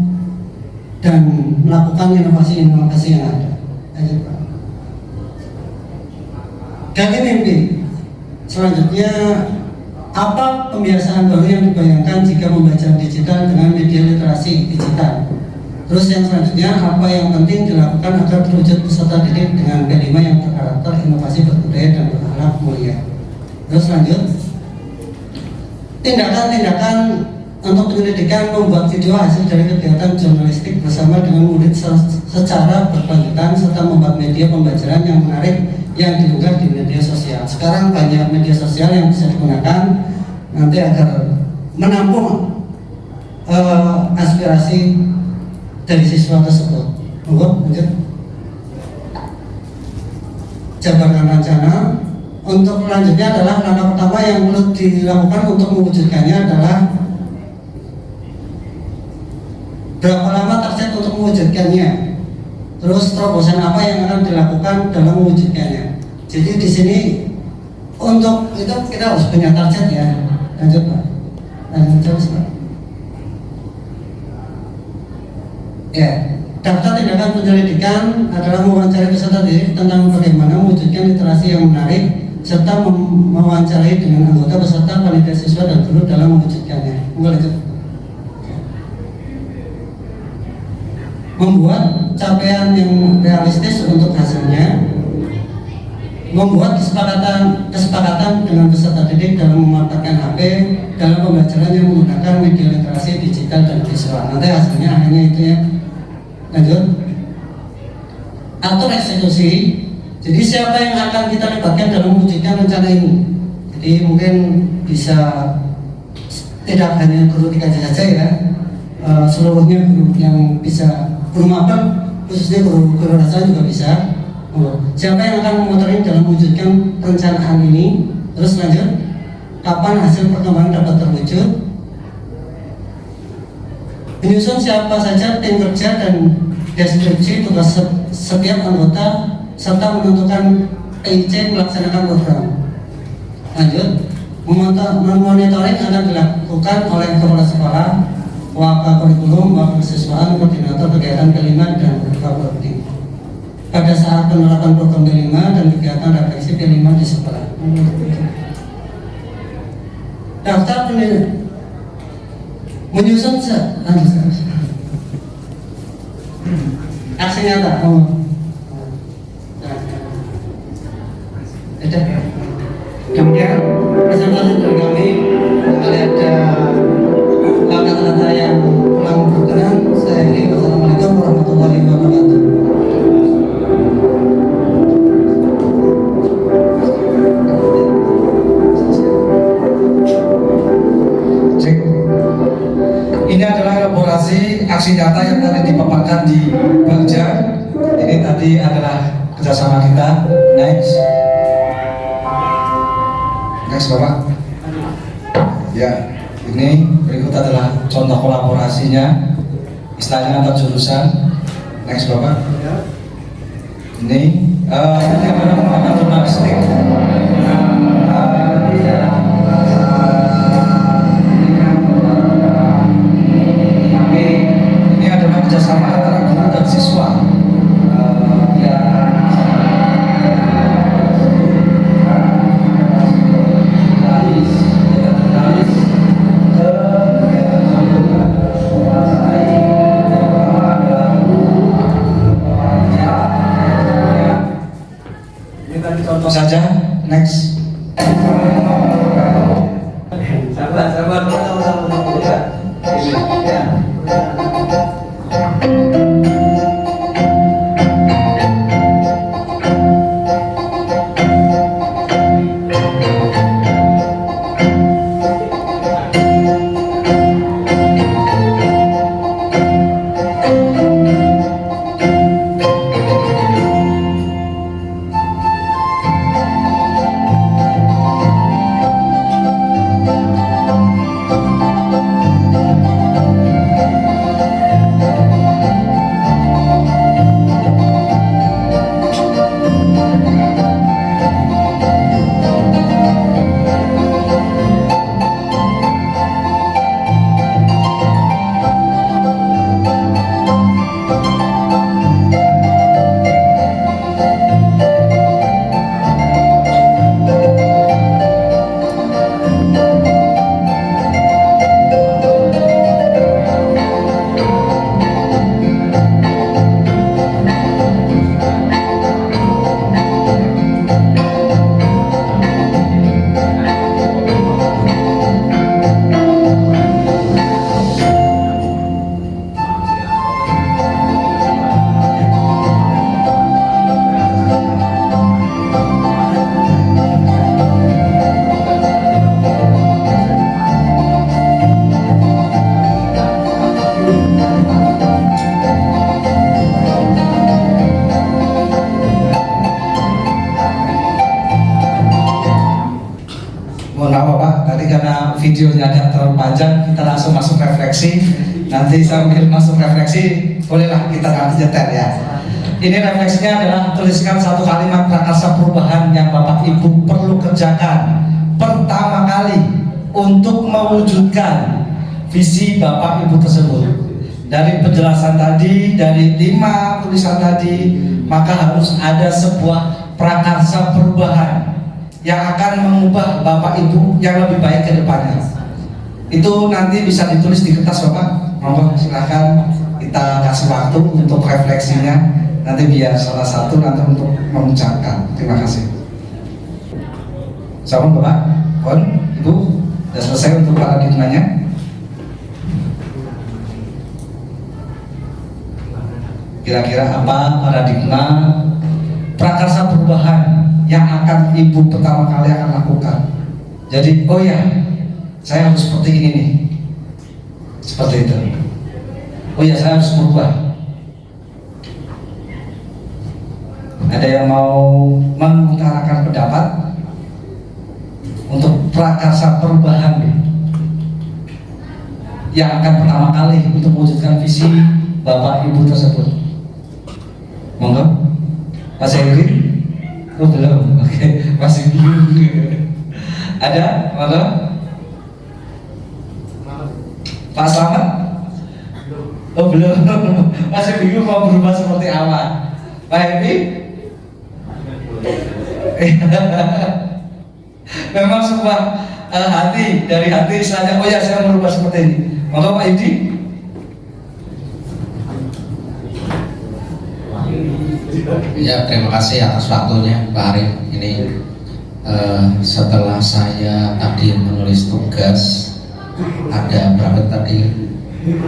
dan melakukan inovasi-inovasi yang ada. Aja, Pak. Kami mimpi selanjutnya apa pembiasaan baru yang dibayangkan jika membaca digital dengan media literasi digital. Terus yang selanjutnya apa yang penting dilakukan agar terwujud peserta didik dengan P5 yang berkarakter inovasi berbudaya dan berakhlak mulia. Terus lanjut, tindakan-tindakan untuk penyelidikan membuat video hasil dari kegiatan jurnalistik bersama dengan murid secara berkelanjutan serta membuat media pembelajaran yang menarik yang diunggah di media sosial. Sekarang banyak media sosial yang bisa digunakan nanti agar menampung aspirasi dari siswa tersebut. Lanjut. Jabarkan rencana. Untuk selanjutnya adalah langkah pertama yang perlu dilakukan untuk mewujudkannya adalah berapa lama target untuk mewujudkannya. Terus terobosan apa yang akan dilakukan dalam mewujudkannya. Jadi di sini untuk itu kita harus punya target ya. Lanjut Pak. Lanjut terus Pak. Ya, daftar tindakan penyelidikan adalah mewawancarai peserta didik tentang bagaimana mewujudkan literasi yang menarik serta mewawancarai dengan anggota peserta, panitia siswa dan guru dalam mewujudkannya. Lanjut. Membuat capaian yang realistis untuk hasilnya, membuat kesepakatan dengan peserta didik dalam memanfaatkan HP dalam pembelajaran yang menggunakan media literasi digital dan visual. Nanti hasilnya hanya itu ya. Lanjut. Atur eksekusi. Jadi siapa yang akan kita libatkan dalam mewujudkan rencana ini? Jadi mungkin bisa tidak hanya guru TKJ saja ya, seluruhnya guru yang bisa, guru mapel khususnya guru rasa juga bisa. Siapa yang akan memotorin dalam mewujudkan perencanaan ini? Terus lanjut, kapan hasil perkembangan dapat terwujud? Menyusun siapa saja tim kerja dan deskripsi tugas setiap anggota serta menentukan PIC melaksanakan program. Lanjut, monitoring akan dilakukan oleh kepala sekolah, Wakakurikulum, Wakasiswaan, Koordinator Kegiatan P5 dan Wakakurikulum pada saat penerapan program P5 dan kegiatan refleksi P5 di sekolah. Daftar penilaian menyusun aksi nyata. Kemudian presentasi dari kami ada kata-kata yang kurang berkenan. Saya akhiri. Wassalamualaikum warahmatullahi wabarakatuh. Ini adalah elaborasi aksi nyata yang tadi dipaparkan di Bagja. Ini tadi adalah kerjasama kita. Next Bapak. Ya, ini berikut adalah contoh kolaborasinya, istilahnya antar jurusan. Next Bapak. Ini adalah pengembangan jurnalistik. Ini adalah kerjasama antara guru dan siswa. Contoh saja, next. Sabar. videonya agak terlalu panjang, kita langsung masuk refleksi. Nanti sambil masuk refleksi, bolehlah kita nanti nyetel ya. Ini refleksinya adalah tuliskan satu kalimat prakarsa perubahan yang Bapak Ibu perlu kerjakan pertama kali untuk mewujudkan visi Bapak Ibu tersebut. Dari penjelasan tadi, dari 5 tulisan tadi, maka harus ada sebuah prakarsa perubahan yang akan mengubah Bapak Ibu yang lebih baik ke depannya. Itu nanti bisa ditulis di kertas Bapak. Monggo silakan kita kasih waktu untuk refleksinya. Nanti biar salah satu nanti untuk mengucapkan. Terima kasih. Salam Bapak, Kon, Ibu, sudah selesai untuk paradigmanya. Kira-kira apa paradigma prakarsa perubahan yang akan Ibu pertama kali akan lakukan? Jadi, oh ya, saya harus seperti ini nih, seperti itu. Oh ya, saya harus berubah. Ada yang mau mengutarakan pendapat untuk prakarsa perubahan yang akan pertama kali untuk mewujudkan visi Bapak Ibu tersebut? Monggo, Pak Sairi. Oh belum, oke, masih bingung. Ada, monggo. Pak Slamet? Oh belum, masih bingung mau berubah seperti apa. Pak Happy? Memang sebuah hati, dari hati istilahnya, oh ya saya merubah seperti ini. Monggo Pak Idi. Ya, terima kasih atas waktunya Pak Arif. Ini setelah saya tadi menulis tugas, ada berapa tadi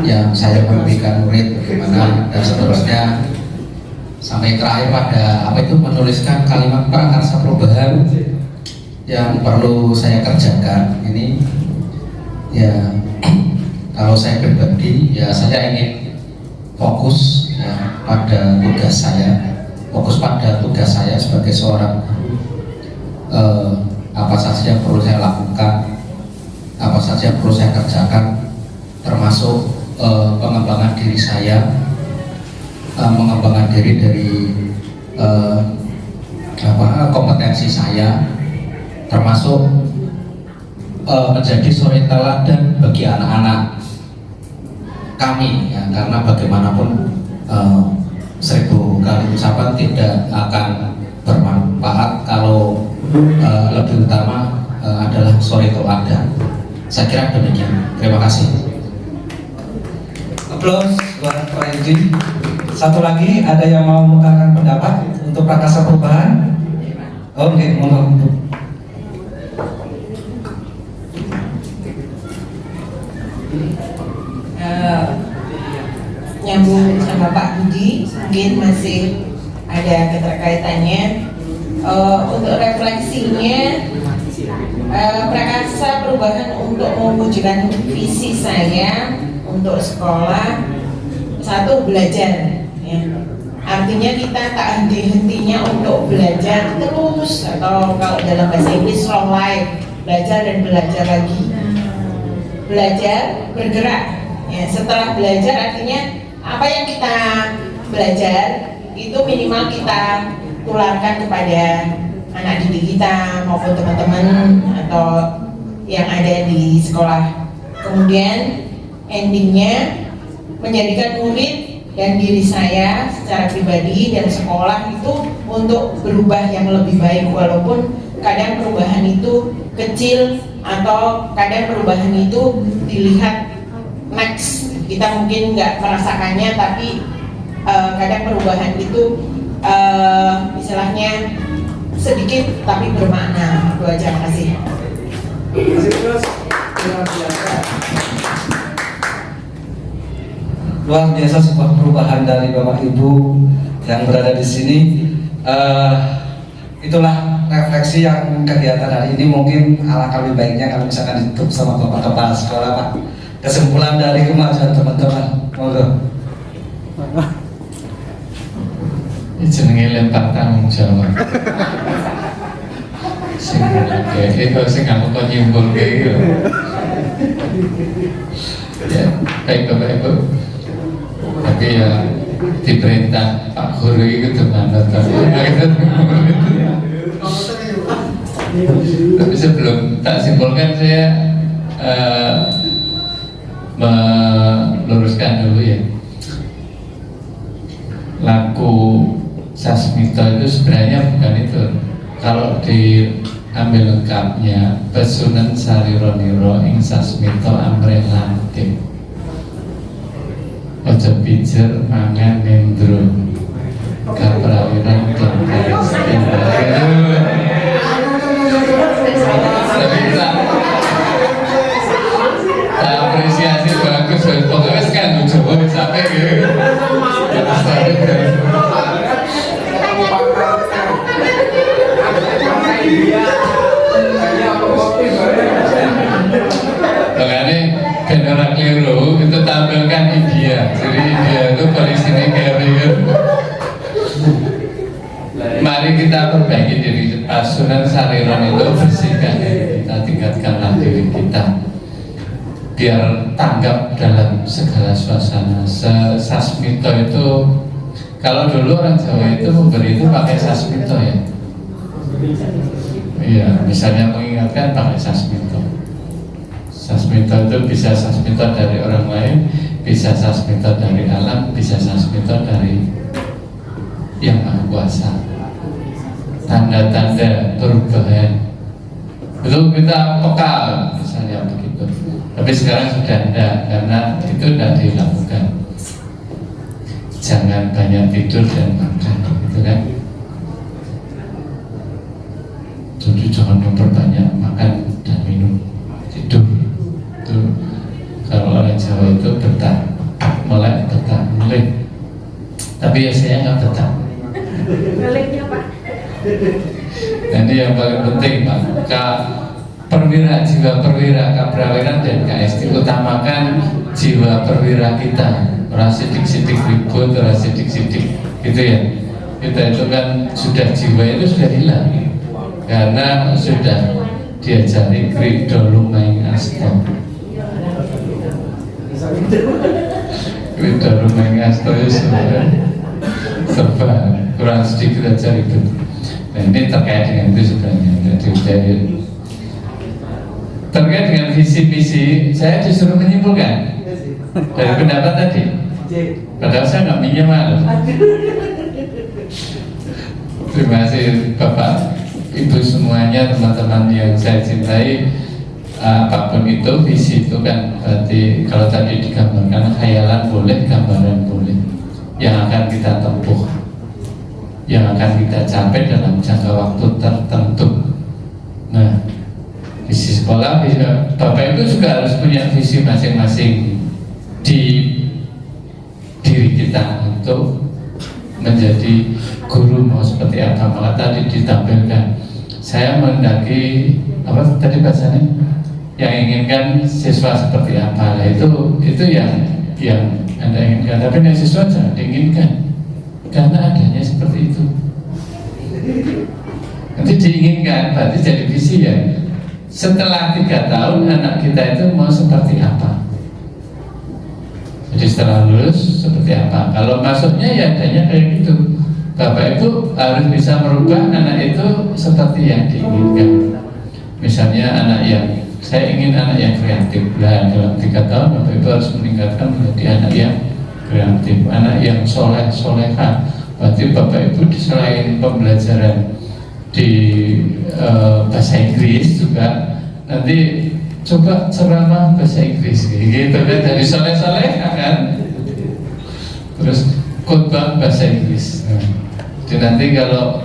yang saya memberikan murid bagaimana dan seterusnya, sampai terakhir pada apa itu menuliskan kalimat prakarsa perubahan yang perlu saya kerjakan. Ini ya kalau saya pribadi ya saya ingin fokus ya, pada tugas saya. Fokus pada tugas saya sebagai seorang apa saja yang perlu saya lakukan, apa saja yang perlu saya kerjakan, termasuk pengembangan diri saya, mengembangkan diri dari kompetensi saya, termasuk menjadi suri teladan bagi anak-anak kami ya, karena bagaimanapun 1000 kali ucapan tidak akan bermanfaat kalau lebih utama adalah suri teladan. Saya kira demikian. Terima kasih. Aplaus buat Pak Edi. Satu lagi, ada yang mau mengutarakan pendapat untuk prakarsa perubahan? Oke, monggo. Nyambung sama Pak Budi, mungkin masih ada keterkaitannya. Untuk refleksinya, prakarsa perubahan untuk mewujudkan visi saya untuk sekolah. Satu, belajar ya. Artinya kita tak henti-hentinya untuk belajar terus, atau kalau dalam bahasa Inggris long life, belajar dan belajar lagi. Belajar, bergerak ya. Setelah belajar artinya apa yang kita belajar itu minimal kita tularkan kepada anak didik kita maupun teman-teman atau yang ada di sekolah. Kemudian endingnya menjadikan murid dan diri saya secara pribadi dan sekolah itu untuk berubah yang lebih baik, walaupun kadang perubahan itu kecil atau kadang perubahan itu dilihat next, kita mungkin nggak merasakannya, tapi kadang perubahan itu istilahnya sedikit tapi bermakna. Itu aja, makasih. Luar biasa sebuah perubahan dari Bapak Ibu yang berada di sini. Itulah refleksi yang kegiatan hari ini. Mungkin alangkah lebih baiknya kalau misalkan ditutup sama Bapak Kepala Sekolah, Pak. Kesimpulan dari kemajuan teman-teman, monggo. Jenenge lempar tanggung jawab. Sing itu sing aku kok nyimpulke iki lho. Ya, baik Bapak Ibu. Tapi ya diperintah Pak Guru itu dengan tapi sebelum tak simpulkan saya meluruskan dulu ya. Laku Sasmito itu sebenarnya bukan itu. Kalau diambil lengkapnya, Pesunan Sarironiro ing Sasmito amrih lantik. Ojo pijer mangan nendro kaprawiran kengkaris tapi tak apresiasi bagus. Pokoknya sekarang coba sampai gitu. Makanya general keliru itu tampilkan India. Jadi India itu polisinya kayak gitu. Mari kita perbaiki diri kita. Sunan Sariron itu bersihkan diri kita, tingkatkanlah diri kita biar tanggap dalam segala suasana. Sasmito itu, kalau dulu orang Jawa itu memberi itu pakai sasmito ya. Iya, misalnya mengingatkan pakai sasmito. Sasmito itu bisa sasmito dari orang lain, bisa sasmito dari alam, bisa sasmito dari Yang Maha Kuasa. Tanda-tanda perubahan itu kita peka misalnya begitu. Tapi sekarang sudah tidak, karena itu tidak dilakukan. Jangan banyak tidur dan makan, gitu kan? Jadi jangan memperbanyak makan dan minum, tidur. Itu kalau orang Jawa itu betah, melek betah, melek. Tapi ya saya nggak betah. Meleknya Pak. Jadi yang paling penting maka perwira, jiwa perwira, kaprawiran dan KST, utamakan jiwa perwira kita. Ora sidik-sidik ribut, ora sidik-sidik gitu ya. Kita itu kan sudah, jiwa itu sudah hilang karena sudah diajari Krido Lumaing Asto. Krido Lumaing Asto itu sudah serba kurang sedikit aja ribut. Nah, ini terkait dengan itu sebenarnya. Jadi terkait dengan visi-visi, saya disuruh menyimpulkan dari pendapat tadi. Padahal saya nggak minjem malu. Terima kasih Bapak, Ibu semuanya, teman-teman yang saya cintai. Apapun itu, visi itu kan berarti kalau tadi digambarkan khayalan boleh, gambaran boleh, yang akan kita tempuh, yang akan kita capai dalam jangka waktu tertentu. Nah, visi sekolah, Bapak Ibu juga harus punya visi masing-masing di diri kita untuk menjadi guru mau seperti apa. Maka tadi ditampilkan, saya mendaki apa tadi bahasanya, yang inginkan siswa seperti apa. Nah, itu yang Anda inginkan, tapi siswa jangan diinginkan karena adanya seperti itu. Nanti diinginkan berarti jadi visi ya. Setelah 3 tahun anak kita itu mau seperti apa? Jadi setelah lulus seperti apa? Kalau masuknya ya adanya kayak gitu. Bapak Ibu harus bisa merubah anak itu seperti yang diinginkan. Misalnya anak yang, saya ingin anak yang kreatif. Nah, dalam 3 tahun Bapak Ibu harus meningkatkan menjadi anak yang kreatif, anak yang soleh, soleha. Berarti Bapak Ibu selain pembelajaran di bahasa Inggris juga nanti coba ceramah bahasa Inggris gitu kan, dari soleh-soleh kan, terus khotbah bahasa Inggris. Jadi nanti kalau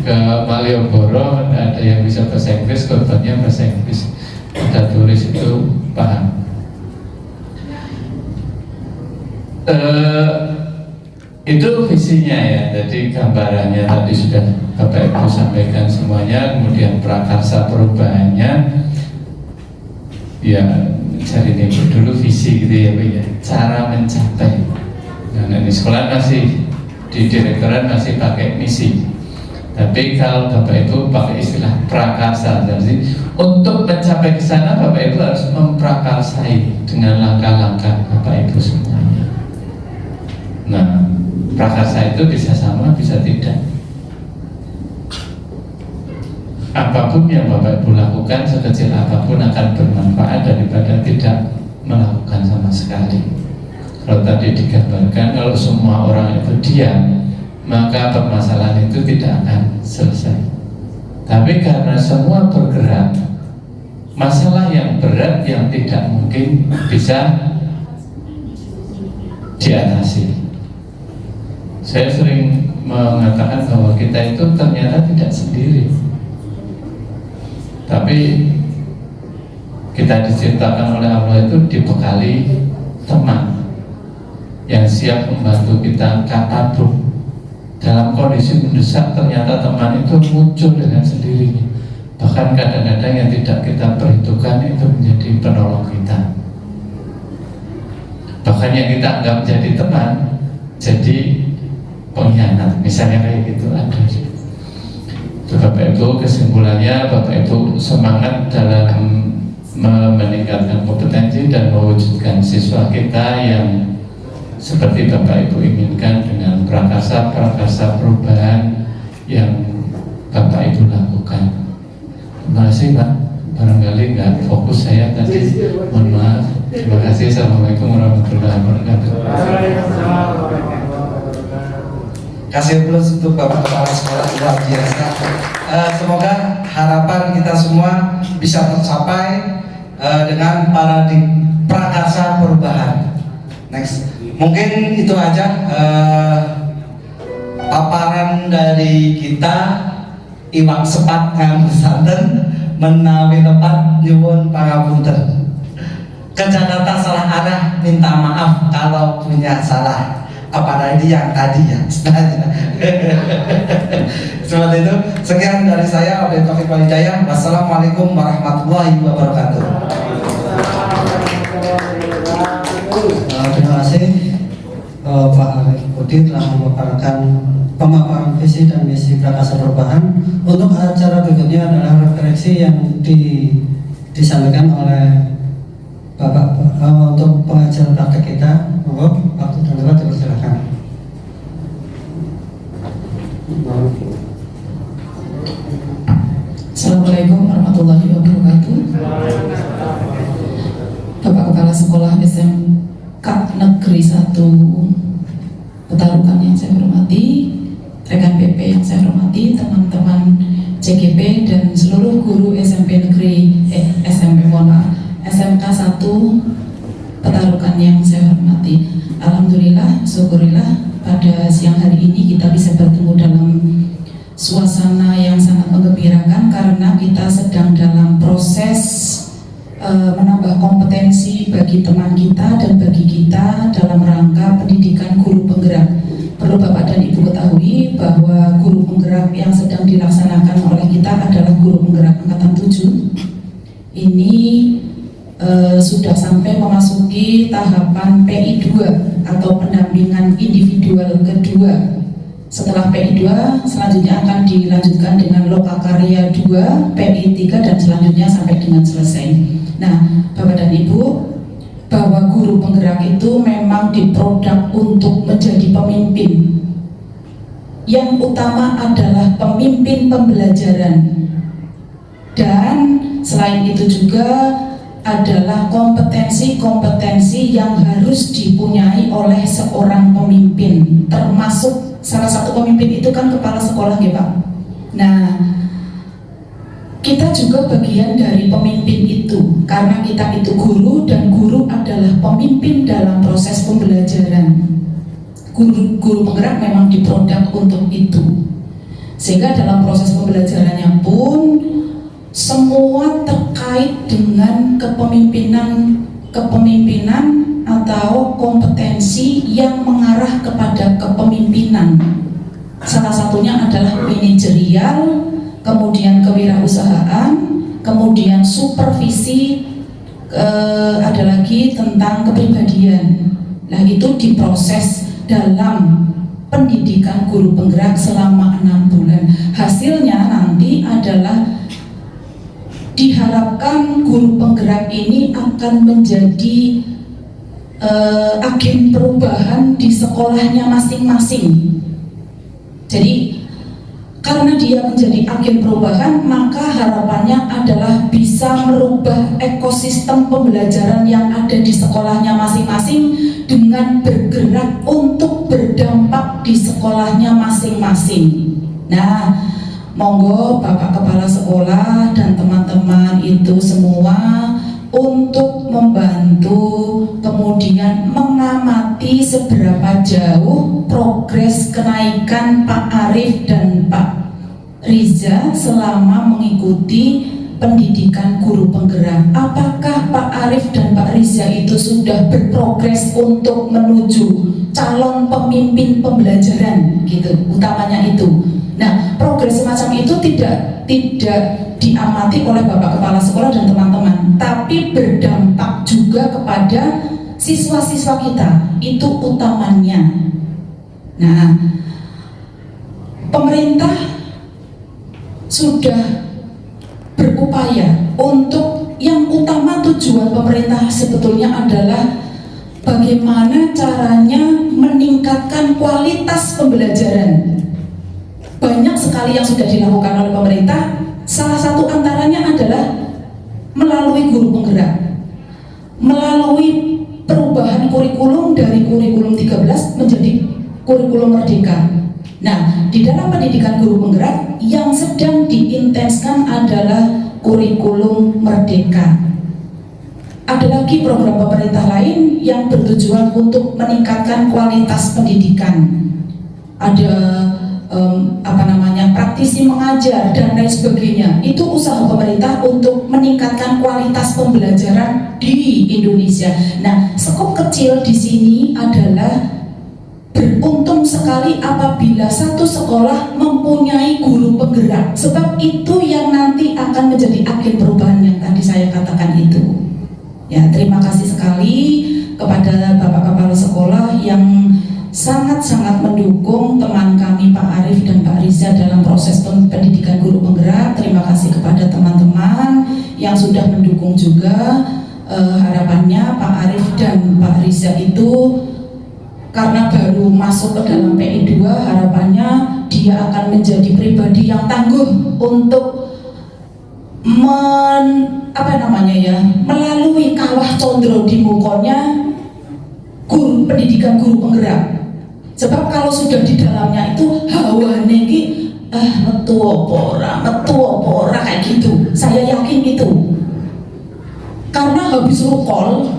ke Malioboro ada yang bisa bahasa Inggris, khotbahnya bahasa Inggris, kita tulis itu paham. Itu visinya ya, jadi gambarannya tadi sudah Bapak Ibu sampaikan semuanya. Kemudian prakarsa perubahannya ya, cari nih dulu visi gitu ya Bu ya, cara mencapai. Nah, di sekolah masih, di direktorat masih pakai misi, Tapi kalau Bapak Ibu pakai istilah prakarsa, jadi untuk mencapai ke sana Bapak Ibu harus memprakarsai dengan langkah-langkah Bapak Ibu semuanya. Nah, prakarsa itu bisa sama, bisa tidak. Apapun yang Bapak Ibu lakukan, sekecil apapun akan bermanfaat daripada tidak melakukan sama sekali. Kalau tadi digambarkan, kalau semua orang itu diam, maka permasalahan itu tidak akan selesai. Tapi karena semua bergerak, masalah yang berat yang tidak mungkin bisa diatasi. Saya sering mengatakan bahwa kita itu ternyata tidak sendiri, tapi kita diciptakan oleh Allah itu dibekali teman yang siap membantu kita kapanpun. Dalam kondisi mendesak ternyata teman itu muncul dengan sendirinya. Bahkan kadang-kadang yang tidak kita perhitungkan itu menjadi penolong kita. Bahkan yang kita anggap menjadi teman jadi pengkhianat, misalnya kayak gitu ada. Bapak Ibu, kesimpulannya Bapak Ibu semangat dalam meningkatkan kompetensi dan mewujudkan siswa kita yang seperti Bapak Ibu inginkan dengan prakarsa perubahan yang Bapak Ibu lakukan. Terima kasih Pak, barangkali nggak fokus saya tadi, mohon maaf. Terima kasih. Assalamualaikum warahmatullahi wabarakatuh. Kasih plus untuk Bapak Kepala Sekolah, luar biasa. Semoga harapan kita semua bisa tercapai dengan prakarsa perubahan. Next. Mungkin itu aja paparan dari kita. Iwak sepat nganggo santen menawi lepat nyuwun pangapunten. Kejakarta salah arah, minta maaf kalau punya salah. Apalagi yang tadi ya. Seperti itu. Sekian dari saya, Abdul Taufik Walidaya. Wassalamualaikum warahmatullahi wabarakatuh. Terima kasih Pak Arif Budi telah memaparkan pemaparan visi dan misi Prakarsa Perubahan. Untuk acara berikutnya adalah refleksi yang disampaikan oleh Bapak untuk pengajar praktek kita. Waktu dan tempat dipersilakan. Assalamualaikum warahmatullahi wabarakatuh. Bapak Kepala Sekolah SMK Negeri 1 Petarukan yang saya hormati, rekan PP yang saya hormati, teman-teman CGP dan seluruh guru SMP SMK 1 Petarukan yang saya hormati. Alhamdulillah, syukurillah pada siang hari ini kita bisa bertemu dalam suasana yang sangat menggembirakan karena kita sedang dalam proses menambah kompetensi bagi teman kita dan bagi kita dalam rangka pendidikan guru penggerak. Perlu Bapak dan Ibu ketahui bahwa guru penggerak yang sedang dilaksanakan oleh kita adalah guru penggerak angkatan 7. Ini sudah sampai memasuki tahapan PI 2 atau pendampingan individual kedua. Setelah PI 2 selanjutnya akan dilanjutkan dengan lokakarya 2, PI 3 dan selanjutnya sampai dengan selesai. Nah, Bapak dan Ibu, bahwa guru penggerak itu memang diproduk untuk menjadi pemimpin. Yang utama adalah pemimpin pembelajaran. Dan selain itu juga adalah kompetensi-kompetensi yang harus dipunyai oleh seorang pemimpin, termasuk salah satu pemimpin itu kan kepala sekolah ya Pak. Nah, kita juga bagian dari pemimpin itu karena kita itu guru dan guru adalah pemimpin dalam proses pembelajaran. Guru penggerak memang diproduk untuk itu, sehingga dalam proses pembelajarannya pun semua terkait dengan kepemimpinan atau kompetensi yang mengarah kepada kepemimpinan. Salah satunya adalah manajerial, kemudian kewirausahaan, kemudian supervisi, ada lagi tentang kepribadian. Nah, itu diproses dalam pendidikan guru penggerak selama 6 bulan. adalah diharapkan guru penggerak ini akan menjadi agen perubahan di sekolahnya masing-masing. Jadi karena dia menjadi agen perubahan, maka harapannya adalah bisa merubah ekosistem pembelajaran yang ada di sekolahnya masing-masing dengan bergerak untuk berdampak di sekolahnya masing-masing. Nah, monggo Bapak Kepala Sekolah dan teman-teman itu semua untuk membantu kemudian mengamati seberapa jauh progres kenaikan Pak Arief dan Pak Riza selama mengikuti pendidikan guru penggerak. Apakah Pak Arief dan Pak Riza itu sudah berprogres untuk menuju calon pemimpin pembelajaran gitu, utamanya itu. Nah, progres semacam itu tidak diamati oleh Bapak Kepala Sekolah dan teman-teman, tapi berdampak juga kepada siswa-siswa kita, itu utamanya. Nah, pemerintah sudah berupaya untuk, yang utama tujuan pemerintah sebetulnya adalah bagaimana caranya meningkatkan kualitas pembelajaran. Banyak sekali yang sudah dilakukan oleh pemerintah, salah satu antaranya adalah melalui guru penggerak, melalui perubahan kurikulum dari kurikulum 13 menjadi kurikulum merdeka. Nah, di dalam pendidikan guru penggerak yang sedang diintenskan adalah kurikulum merdeka. Ada lagi program pemerintah lain yang bertujuan untuk meningkatkan kualitas pendidikan. Ada praktisi mengajar dan lain sebagainya. Itu usaha pemerintah untuk meningkatkan kualitas pembelajaran di Indonesia. Nah, skop kecil di sini adalah beruntung sekali apabila satu sekolah mempunyai guru penggerak, sebab itu yang nanti akan menjadi agen perubahan yang tadi saya katakan itu. Ya, terima kasih sekali kepada Bapak Kepala Sekolah yang sangat-sangat mendukung teman kami Pak Arief dan Pak Riza dalam proses pendidikan guru penggerak. Terima kasih kepada teman-teman yang sudah mendukung juga. Harapannya Pak Arief dan Pak Riza itu karena baru masuk ke dalam PI 2, harapannya dia akan menjadi pribadi yang tangguh untuk melalui kawah condro di mukonya pendidikan guru penggerak. Sebab kalau sudah di dalamnya itu hawane iki metu apa ora kayak gitu. Saya yakin itu. Karena habis rukol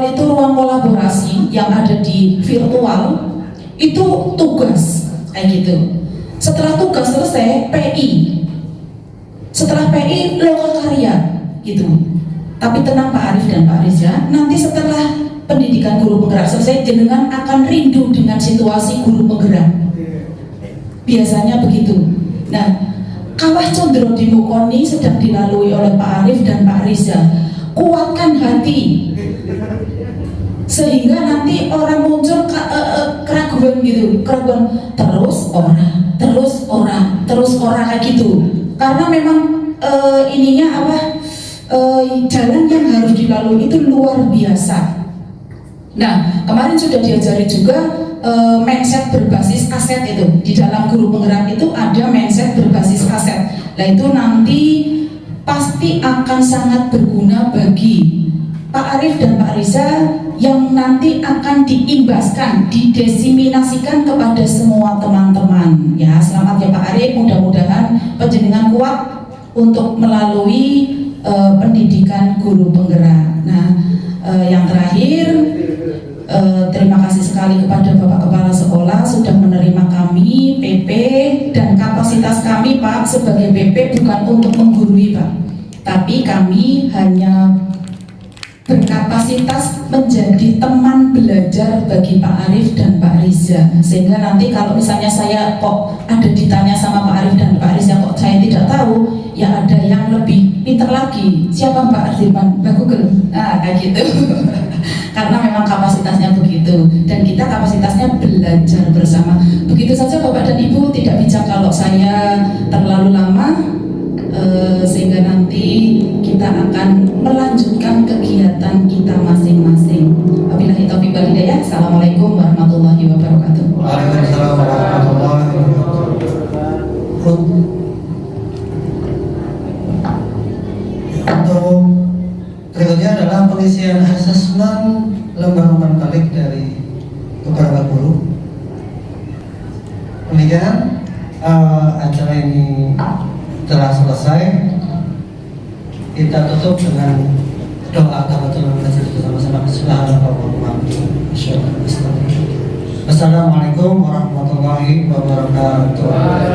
itu ruang kolaborasi yang ada di virtual, itu tugas kayak gitu. Setelah tugas selesai PI. Setelah PI lokal karya gitu. Tapi tenang Pak Arief dan Pak Riza, nanti setelah pendidikan guru penggerak selesai, jenengan akan rindu dengan situasi guru penggerak. Biasanya begitu. Nah, kawah condro di Mukoni sedang dilalui oleh Pak Arief dan Pak Riza. Kuatkan hati, sehingga nanti orang muncul keraguan gitu, keraguan terus orang kayak gitu. Karena memang jalan yang harus dilalui itu luar biasa. Nah, kemarin sudah diajari juga mindset berbasis aset itu. Di dalam guru penggerak itu ada mindset berbasis aset. Nah, itu nanti pasti akan sangat berguna bagi Pak Arief dan Pak Riza yang nanti akan diimbaskan, didesiminasikan kepada semua teman-teman. Ya, selamat ya Pak Arief, mudah-mudahan panjenengan kuat untuk melalui pendidikan guru penggerak. Nah, yang terakhir, terima kasih sekali kepada Bapak Kepala Sekolah sudah menerima kami PP, dan kapasitas kami Pak sebagai PP bukan untuk menggurui Pak, tapi kami hanya berkapasitas menjadi teman belajar bagi Pak Arief dan Pak Riza. Sehingga nanti kalau misalnya saya kok ada ditanya sama Pak Arief dan Pak Riza kok saya tidak tahu, ya ada yang lebih pintar lagi. Siapa Mbak Ardiman? Mbak Google. Nah, kayak gitu. Karena memang kapasitasnya begitu, dan kita kapasitasnya belajar bersama. Begitu saja Bapak dan Ibu, tidak bijak kalau saya terlalu lama. nanti kita akan melanjutkan kegiatan kita masing-masing. Wabillahi taufiq wal hidayah. Assalamualaikum warahmatullahi wabarakatuh. Waalaikumsalam warahmatullahi wabarakatuh. Untuk berikutnya adalah pengisian asesmen lembar-lembar balik dari beberapa guru. Demikian acara ini telah selesai. Kita tutup dengan doa kafaratul majlis bersama-sama. Assalamualaikum warahmatullahi wabarakatuh.